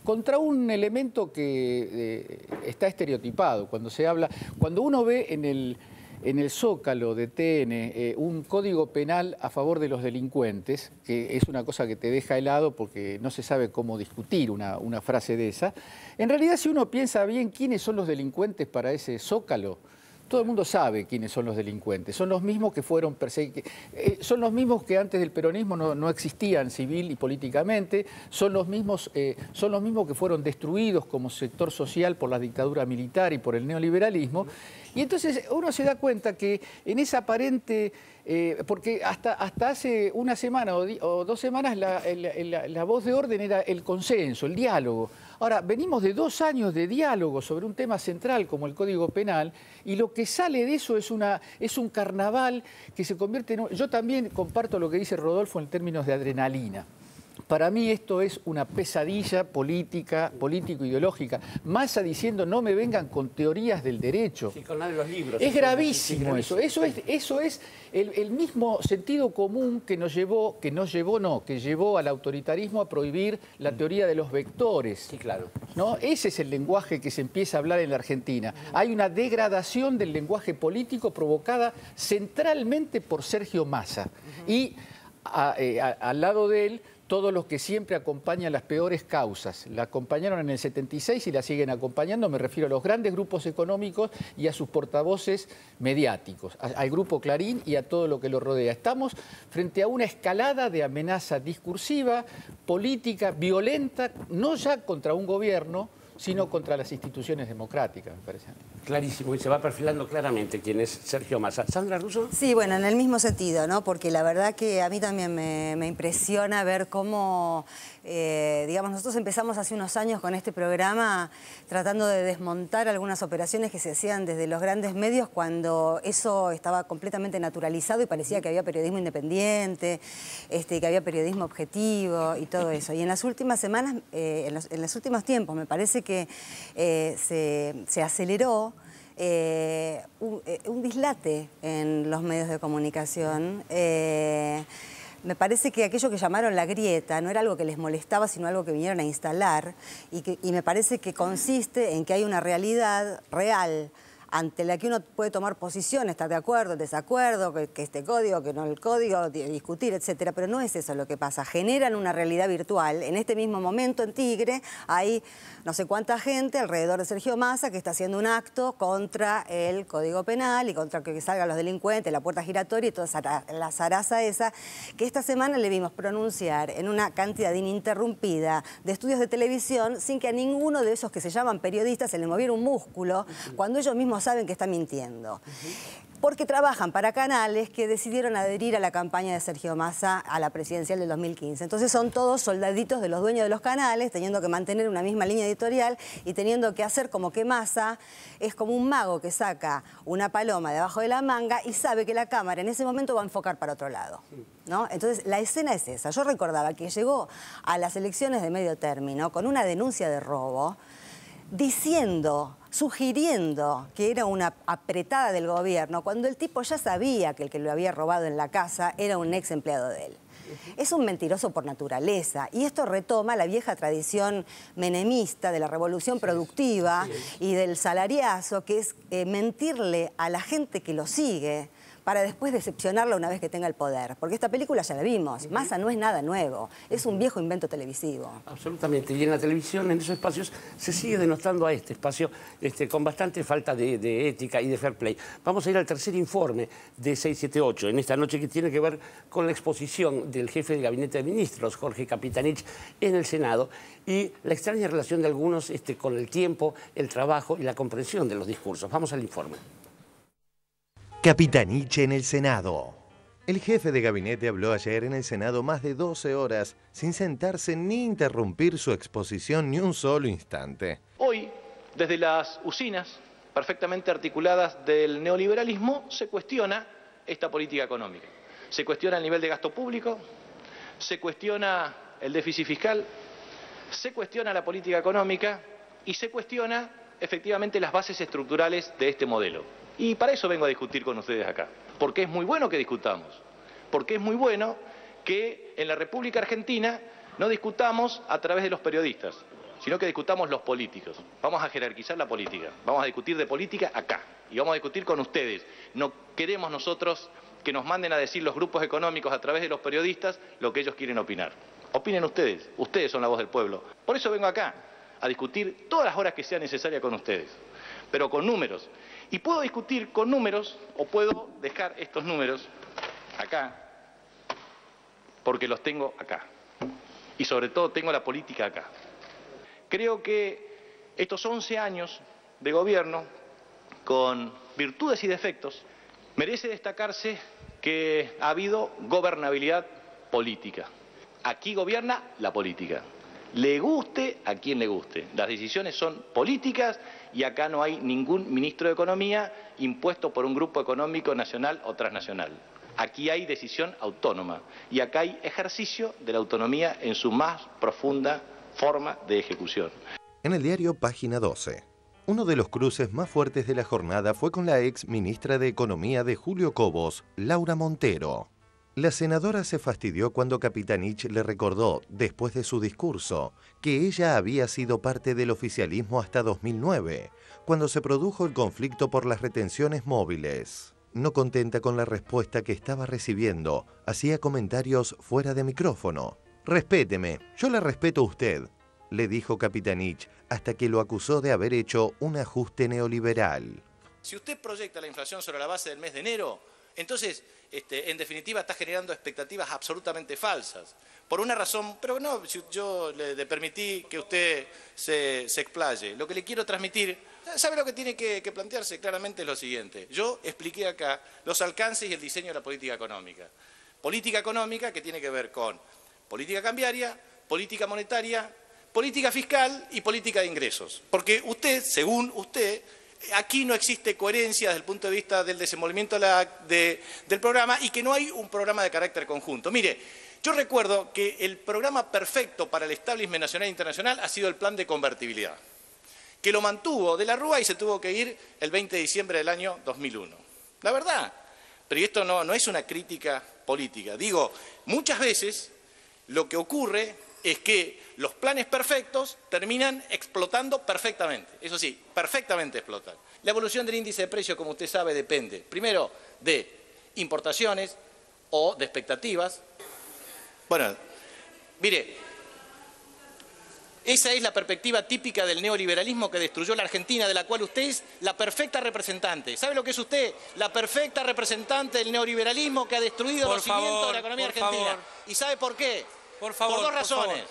contra un elemento que está estereotipado. Cuando uno ve en el Zócalo de TN un código penal a favor de los delincuentes, que es una cosa que te deja helado porque no se sabe cómo discutir una frase de esa, en realidad si uno piensa bien quiénes son los delincuentes para ese Zócalo, todo el mundo sabe quiénes son los delincuentes. Son los mismos que fueron perseguidos, son los mismos que antes del peronismo no existían civil y políticamente, son los mismos que fueron destruidos como sector social por la dictadura militar y por el neoliberalismo. Y entonces uno se da cuenta que en esa aparente... porque hasta hace una semana o 2 semanas la voz de orden era el consenso, el diálogo. Ahora, venimos de 2 años de diálogo sobre un tema central como el Código Penal y lo que sale de eso es un carnaval que se convierte en... Yo también comparto lo que dice Rodolfo en términos de adrenalina. Para mí esto es una pesadilla político-ideológica. Massa diciendo no me vengan con teorías del derecho. Sí, con nada de los libros. Es gravísimo eso. Eso es el mismo sentido común que llevó al autoritarismo a prohibir la teoría de los vectores. Sí, claro. ¿No? Ese es el lenguaje que se empieza a hablar en la Argentina. Hay una degradación del lenguaje político provocada centralmente por Sergio Massa. Y al lado de él, todos los que siempre acompañan las peores causas. La acompañaron en el 76 y la siguen acompañando, me refiero a los grandes grupos económicos y a sus portavoces mediáticos, al grupo Clarín y a todo lo que lo rodea. Estamos frente a una escalada de amenaza discursiva, política, violenta, no ya contra un gobierno, sino contra las instituciones democráticas, me parece. Clarísimo, y se va perfilando claramente quién es Sergio Massa. ¿Sandra Russo? Sí, bueno, en el mismo sentido, ¿no? Porque la verdad que a mí también me impresiona ver cómo, digamos, nosotros empezamos hace unos años con este programa tratando de desmontar algunas operaciones que se hacían desde los grandes medios cuando eso estaba completamente naturalizado y parecía que había periodismo independiente, que había periodismo objetivo y todo eso. Y en las últimas semanas, en los últimos tiempos, me parece que se aceleró un dislate en los medios de comunicación. Me parece que aquello que llamaron la grieta no era algo que les molestaba, sino algo que vinieron a instalar y me parece que consiste en que hay una realidad real ante la que uno puede tomar posición, estar de acuerdo, desacuerdo, que este código, que no el código, discutir, etcétera. Pero no es eso lo que pasa. Generan una realidad virtual. En este mismo momento en Tigre hay no sé cuánta gente alrededor de Sergio Massa que está haciendo un acto contra el Código Penal y contra que salgan los delincuentes, la puerta giratoria y toda la zaraza esa que esta semana le vimos pronunciar en una cantidad ininterrumpida de estudios de televisión sin que a ninguno de esos que se llaman periodistas se le moviera un músculo cuando ellos mismos saben que están mintiendo. Porque trabajan para canales que decidieron adherir a la campaña de Sergio Massa a la presidencial del 2015. Entonces son todos soldaditos de los dueños de los canales, teniendo que mantener una misma línea editorial y teniendo que hacer como que Massa es como un mago que saca una paloma debajo de la manga y sabe que la cámara en ese momento va a enfocar para otro lado, ¿no? Entonces la escena es esa. Yo recordaba que llegó a las elecciones de medio término con una denuncia de robo, sugiriendo que era una apretada del gobierno, cuando el tipo ya sabía que el que lo había robado en la casa era un ex empleado de él. Es un mentiroso por naturaleza y esto retoma la vieja tradición menemista de la revolución productiva y del salariazo, que es mentirle a la gente que lo sigue para después decepcionarla una vez que tenga el poder. Porque esta película ya la vimos. Massa no es nada nuevo, es un viejo invento televisivo. Absolutamente. Y en la televisión, en esos espacios, se sigue denostando a este espacio con bastante falta de ética y de fair play. Vamos a ir al tercer informe de 678, en esta noche, que tiene que ver con la exposición del jefe del Gabinete de Ministros, Jorge Capitanich, en el Senado, y la extraña relación de algunos con el tiempo, el trabajo y la comprensión de los discursos. Vamos al informe. Capitanich en el Senado. El jefe de gabinete habló ayer en el Senado más de 12 horas sin sentarse ni interrumpir su exposición ni un solo instante. Hoy, desde las usinas, perfectamente articuladas del neoliberalismo, se cuestiona esta política económica. Se cuestiona el nivel de gasto público, se cuestiona el déficit fiscal, se cuestiona la política económica y se cuestiona efectivamente las bases estructurales de este modelo. Y para eso vengo a discutir con ustedes acá, porque es muy bueno que discutamos, porque es muy bueno que en la República Argentina no discutamos a través de los periodistas, sino que discutamos los políticos. Vamos a jerarquizar la política, vamos a discutir de política acá y vamos a discutir con ustedes. No queremos nosotros que nos manden a decir los grupos económicos a través de los periodistas lo que ellos quieren opinar. Opinen ustedes, ustedes son la voz del pueblo. Por eso vengo acá a discutir todas las horas que sea necesaria con ustedes, pero con números. Y puedo discutir con números o puedo dejar estos números acá, porque los tengo acá. Y sobre todo tengo la política acá. Creo que estos 11 años de gobierno, con virtudes y defectos, merece destacarse que ha habido gobernabilidad política. Aquí gobierna la política. Le guste a quien le guste. Las decisiones son políticas y acá no hay ningún ministro de Economía impuesto por un grupo económico nacional o transnacional. Aquí hay decisión autónoma y acá hay ejercicio de la autonomía en su más profunda forma de ejecución. En el diario Página 12, uno de los cruces más fuertes de la jornada fue con la ex ministra de Economía de Julio Cobos, Laura Montero. La senadora se fastidió cuando Capitanich le recordó, después de su discurso, que ella había sido parte del oficialismo hasta 2009, cuando se produjo el conflicto por las retenciones móviles. No contenta con la respuesta que estaba recibiendo, hacía comentarios fuera de micrófono. «Respéteme, yo la respeto a usted», le dijo Capitanich, hasta que lo acusó de haber hecho un ajuste neoliberal. Si usted proyecta la inflación sobre la base del mes de enero, entonces, en definitiva, está generando expectativas absolutamente falsas. Por una razón, pero no, yo le permití que usted se explaye. Lo que le quiero transmitir, ¿sabe lo que tiene que plantearse? Claramente es lo siguiente. Yo expliqué acá los alcances y el diseño de la política económica. Política económica que tiene que ver con política cambiaria, política monetaria, política fiscal y política de ingresos. Porque usted, según usted, aquí no existe coherencia desde el punto de vista del desenvolvimiento del programa y que no hay un programa de carácter conjunto. Mire, yo recuerdo que el programa perfecto para el establishment nacional e internacional ha sido el plan de convertibilidad, que lo mantuvo de la Rúa y se tuvo que ir el 20 de diciembre del año 2001. La verdad, pero esto no es una crítica política. Digo, muchas veces lo que ocurre es que los planes perfectos terminan explotando perfectamente. Eso sí, perfectamente explotan. La evolución del índice de precios, como usted sabe, depende, primero, de importaciones o de expectativas. Bueno, mire, esa es la perspectiva típica del neoliberalismo que destruyó la Argentina, de la cual usted es la perfecta representante. ¿Sabe lo que es usted? La perfecta representante del neoliberalismo que ha destruido los cimientos de la economía argentina. ¿Y sabe por qué? Por favor, por dos razones.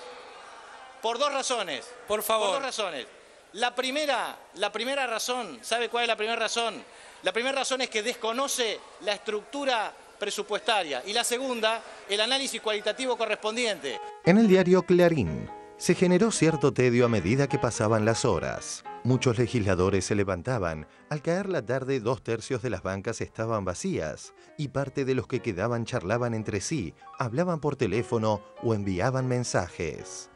Por dos razones. Por favor. Por dos razones. La primera razón, ¿sabe cuál es la primera razón? La primera razón es que desconoce la estructura presupuestaria. Y la segunda, el análisis cualitativo correspondiente. En el diario Clarín, se generó cierto tedio a medida que pasaban las horas. Muchos legisladores se levantaban. Al caer la tarde, 2/3 de las bancas estaban vacías y parte de los que quedaban charlaban entre sí, hablaban por teléfono o enviaban mensajes.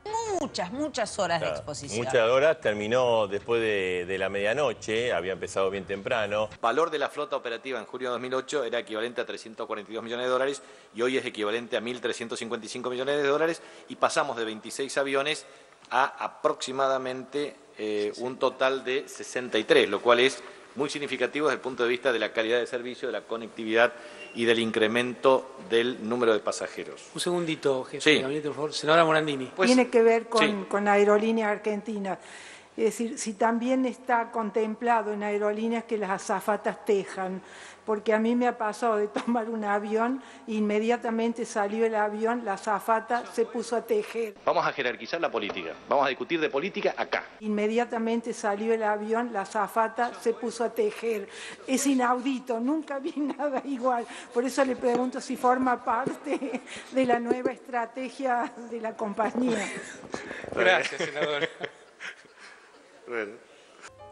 Muchas horas de exposición. Muchas horas, terminó después de la medianoche, había empezado bien temprano. El valor de la flota operativa en julio de 2008 era equivalente a 342 millones de dólares y hoy es equivalente a 1.355 millones de dólares y pasamos de 26 aviones a aproximadamente un total de 63, lo cual es muy significativo desde el punto de vista de la calidad de servicio, de la conectividad y del incremento del número de pasajeros. Un segundito, jefe Sí. de gabinete, por favor. Senadora Morandini. Tiene que ver con, sí. con Aerolíneas Argentinas. Es decir, si también está contemplado en aerolíneas que las azafatas tejan, porque a mí me ha pasado de tomar un avión, inmediatamente salió el avión, la azafata se puso a tejer. Vamos a jerarquizar la política, vamos a discutir de política acá. Inmediatamente salió el avión, la azafata se puso a tejer. Es inaudito, nunca vi nada igual. Por eso le pregunto si forma parte de la nueva estrategia de la compañía. Gracias, senador. Bueno.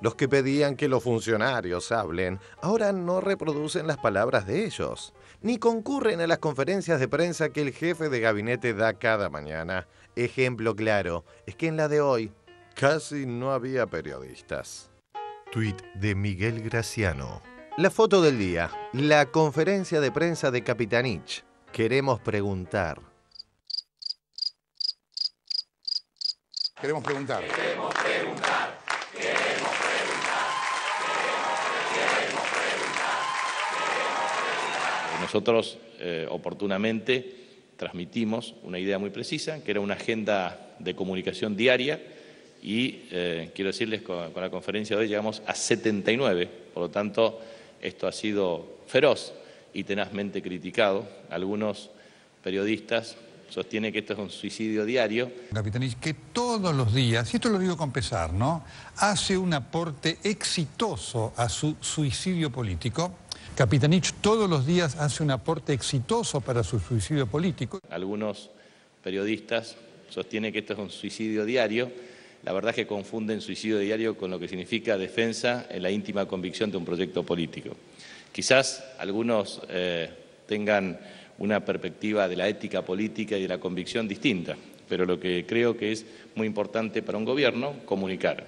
Los que pedían que los funcionarios hablen, ahora no reproducen las palabras de ellos, ni concurren a las conferencias de prensa que el jefe de gabinete da cada mañana. Ejemplo claro es que en la de hoy casi no había periodistas. Tuit de Miguel Graciano. La foto del día, la conferencia de prensa de Capitanich. Queremos preguntar. Queremos preguntar. Queremos preguntar. Queremos preguntar. Queremos preguntar. Nosotros oportunamente transmitimos una idea muy precisa, que era una agenda de comunicación diaria, y quiero decirles que con la conferencia de hoy llegamos a 79, por lo tanto esto ha sido feroz y tenazmente criticado. Algunos periodistas sostienen que esto es un suicidio diario. Capitanich, que todos los días, y esto lo digo con pesar, ¿no?, hace un aporte exitoso a su suicidio político. Capitanich todos los días hace un aporte exitoso para su suicidio político. Algunos periodistas sostienen que esto es un suicidio diario. La verdad es que confunden suicidio diario con lo que significa defensa en la íntima convicción de un proyecto político. Quizás algunos tengan una perspectiva de la ética política y de la convicción distinta, pero lo que creo que es muy importante para un gobierno, comunicar.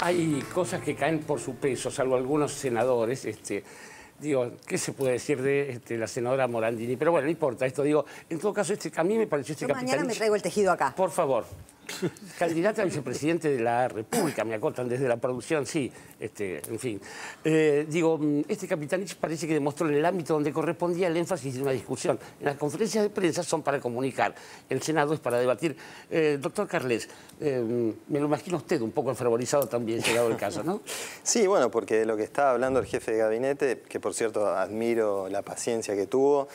Hay cosas que caen por su peso, salvo algunos senadores. Digo, ¿qué se puede decir de la senadora Morandini? Pero bueno, no importa esto. Digo, en todo caso, a mí me pareció Capitanich. Mañana me traigo el tejido acá. Por favor. Candidata a vicepresidente de la República, me acotan desde la producción, sí, en fin. Digo, Capitanich parece que demostró en el ámbito donde correspondía el énfasis de una discusión. En las conferencias de prensa son para comunicar, el Senado es para debatir. Doctor Carles, me lo imagino usted un poco enfervorizado también, llegado el caso, ¿no? Sí, bueno, porque de lo que estaba hablando el jefe de gabinete, que por cierto admiro la paciencia que tuvo,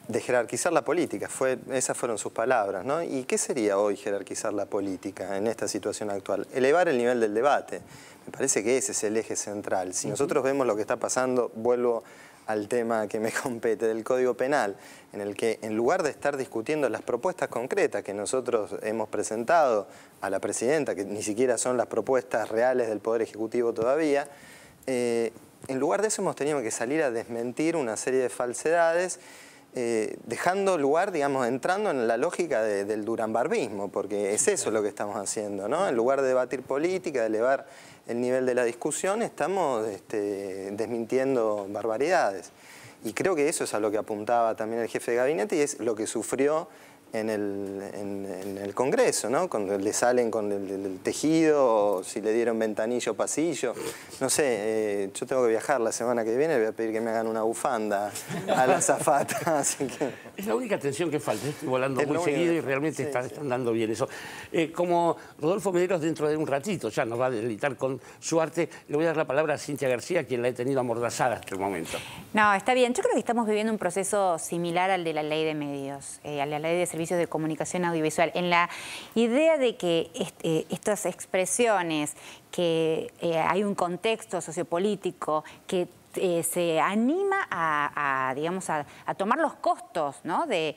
de jerarquizar la política, esas fueron sus palabras, ¿no? ¿Y qué sería hoy jerarquizar la política en esta situación actual? Elevar el nivel del debate. Me parece que ese es el eje central. Si nosotros vemos lo que está pasando, vuelvo al tema que me compete, del Código Penal, en el que en lugar de estar discutiendo las propuestas concretas que nosotros hemos presentado a la presidenta, que ni siquiera son las propuestas reales del Poder Ejecutivo todavía, en lugar de eso hemos tenido que salir a desmentir una serie de falsedades, dejando lugar, digamos, entrando en la lógica del duranbarbismo, porque es eso lo que estamos haciendo, ¿no? En lugar de debatir política, de elevar el nivel de la discusión, estamos desmintiendo barbaridades. Y creo que eso es a lo que apuntaba también el jefe de gabinete y es lo que sufrió en el Congreso, ¿no? Cuando le salen con el tejido, o si le dieron ventanilla o pasillo. No sé, yo tengo que viajar la semana que viene, le voy a pedir que me hagan una bufanda a la azafata, así que... Es la única tensión que falta, estoy volando muy seguido y realmente están dando bien eso. Como Rodolfo Mederos dentro de un ratito ya nos va a deleitar con su arte, le voy a dar la palabra a Cintia García, quien la he tenido amordazada hasta el momento. No, está bien. Yo creo que estamos viviendo un proceso similar al de la ley de medios, a la ley de servicios de comunicación audiovisual, en la idea de que estas expresiones, que hay un contexto sociopolítico que se anima digamos, a tomar los costos, ¿no?, de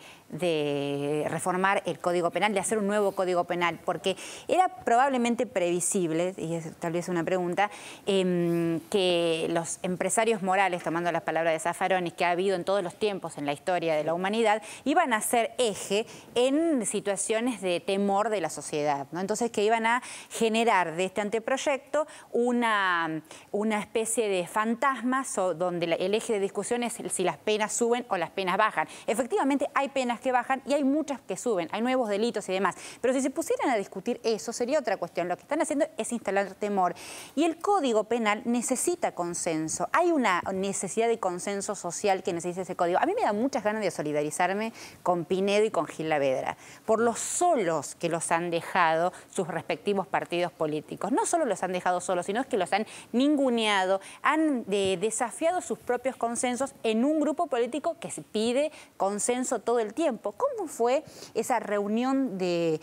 reformar el Código Penal, de hacer un nuevo Código Penal, porque era probablemente previsible, y es tal vez una pregunta, que los empresarios morales, tomando las palabras de Zaffaroni, que ha habido en todos los tiempos en la historia de la humanidad, iban a ser eje en situaciones de temor de la sociedad, ¿no? Entonces, que iban a generar de este anteproyecto una especie de fantasma donde el eje de discusión es si las penas suben o las penas bajan. Efectivamente, hay penas que bajan y hay muchas que suben, hay nuevos delitos y demás. Pero si se pusieran a discutir eso, sería otra cuestión. Lo que están haciendo es instalar temor. Y el Código Penal necesita consenso. Hay una necesidad de consenso social que necesita ese código. A mí me da muchas ganas de solidarizarme con Pinedo y con Gil Lavedra, por los solos que los han dejado sus respectivos partidos políticos. No solo los han dejado solos, sino que los han ninguneado, han desafiado sus propios consensos en un grupo político que se pide consenso todo el tiempo. ¿Cómo fue esa reunión de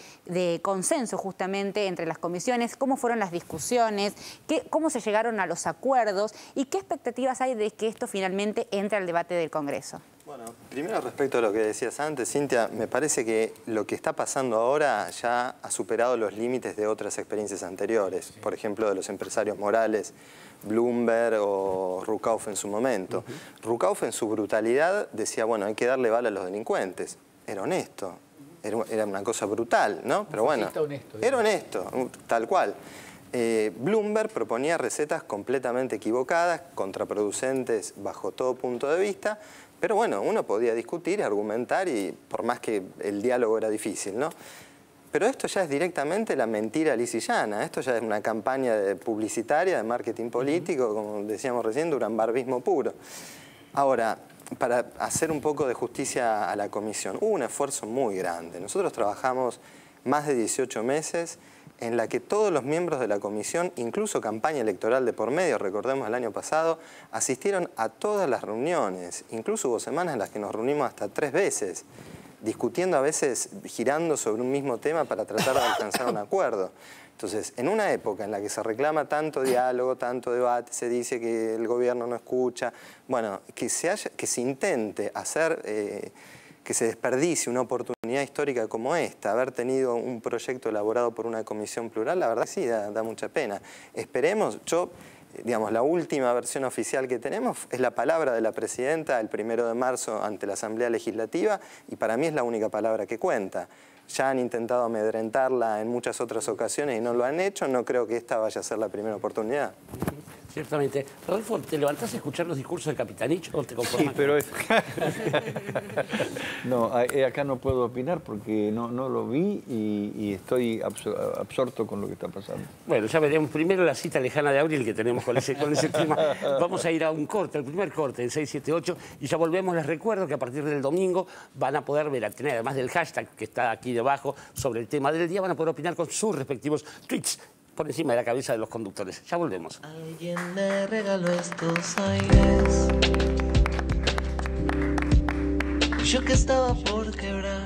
consenso justamente entre las comisiones? ¿Cómo fueron las discusiones? ¿Cómo se llegaron a los acuerdos? ¿Y qué expectativas hay de que esto finalmente entre al debate del Congreso? Bueno, primero respecto a lo que decías antes, Cintia, me parece que lo que está pasando ahora ya ha superado los límites de otras experiencias anteriores. Por ejemplo, de los empresarios morales, Bloomberg o Ruckauff en su momento. Ruckauff en su brutalidad decía, bueno, hay que darle bala a los delincuentes. Era honesto. Era una cosa brutal, ¿no? Pero bueno, era honesto, tal cual. Bloomberg proponía recetas completamente equivocadas, contraproducentes bajo todo punto de vista, pero bueno, uno podía discutir, argumentar y por más que el diálogo era difícil, ¿no? Pero esto ya es directamente la mentira lisa y llana, esto ya es una campaña publicitaria de marketing político, como decíamos recién, duranbarbismo puro. Ahora, para hacer un poco de justicia a la comisión, hubo un esfuerzo muy grande. Nosotros trabajamos más de 18 meses en la que todos los miembros de la comisión, incluso campaña electoral de por medio, recordemos el año pasado, asistieron a todas las reuniones. Incluso hubo semanas en las que nos reunimos hasta 3 veces, discutiendo a veces, girando sobre un mismo tema para tratar de alcanzar un acuerdo. Entonces, en una época en la que se reclama tanto diálogo, tanto debate, se dice que el gobierno no escucha, bueno, que se intente hacer, que se desperdicie una oportunidad histórica como esta, haber tenido un proyecto elaborado por una comisión plural, la verdad sí, da mucha pena. Esperemos, digamos, la última versión oficial que tenemos es la palabra de la presidenta el 1 de marzo ante la Asamblea Legislativa y para mí es la única palabra que cuenta. Ya han intentado amedrentarla en muchas otras ocasiones y no lo han hecho, no creo que esta vaya a ser la primera oportunidad. Ciertamente. Rodolfo, ¿te levantás a escuchar los discursos de Capitanich o te conformas? Sí, pero no, acá no puedo opinar porque no lo vi y estoy absorto con lo que está pasando. Bueno, ya veremos primero la cita lejana de abril que tenemos con ese tema. Vamos a ir a un corte, el primer corte en 678 y ya volvemos. Les recuerdo que a partir del domingo van a poder tener, además del hashtag que está aquí debajo sobre el tema del día, van a poder opinar con sus respectivos tweets por encima de la cabeza de los conductores. Ya volvemos. Alguien me regaló estos aires, yo que estaba por quebrar.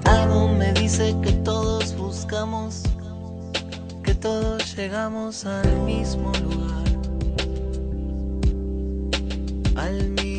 Algo me dice que todos buscamos, que todos llegamos al mismo lugar, al mismo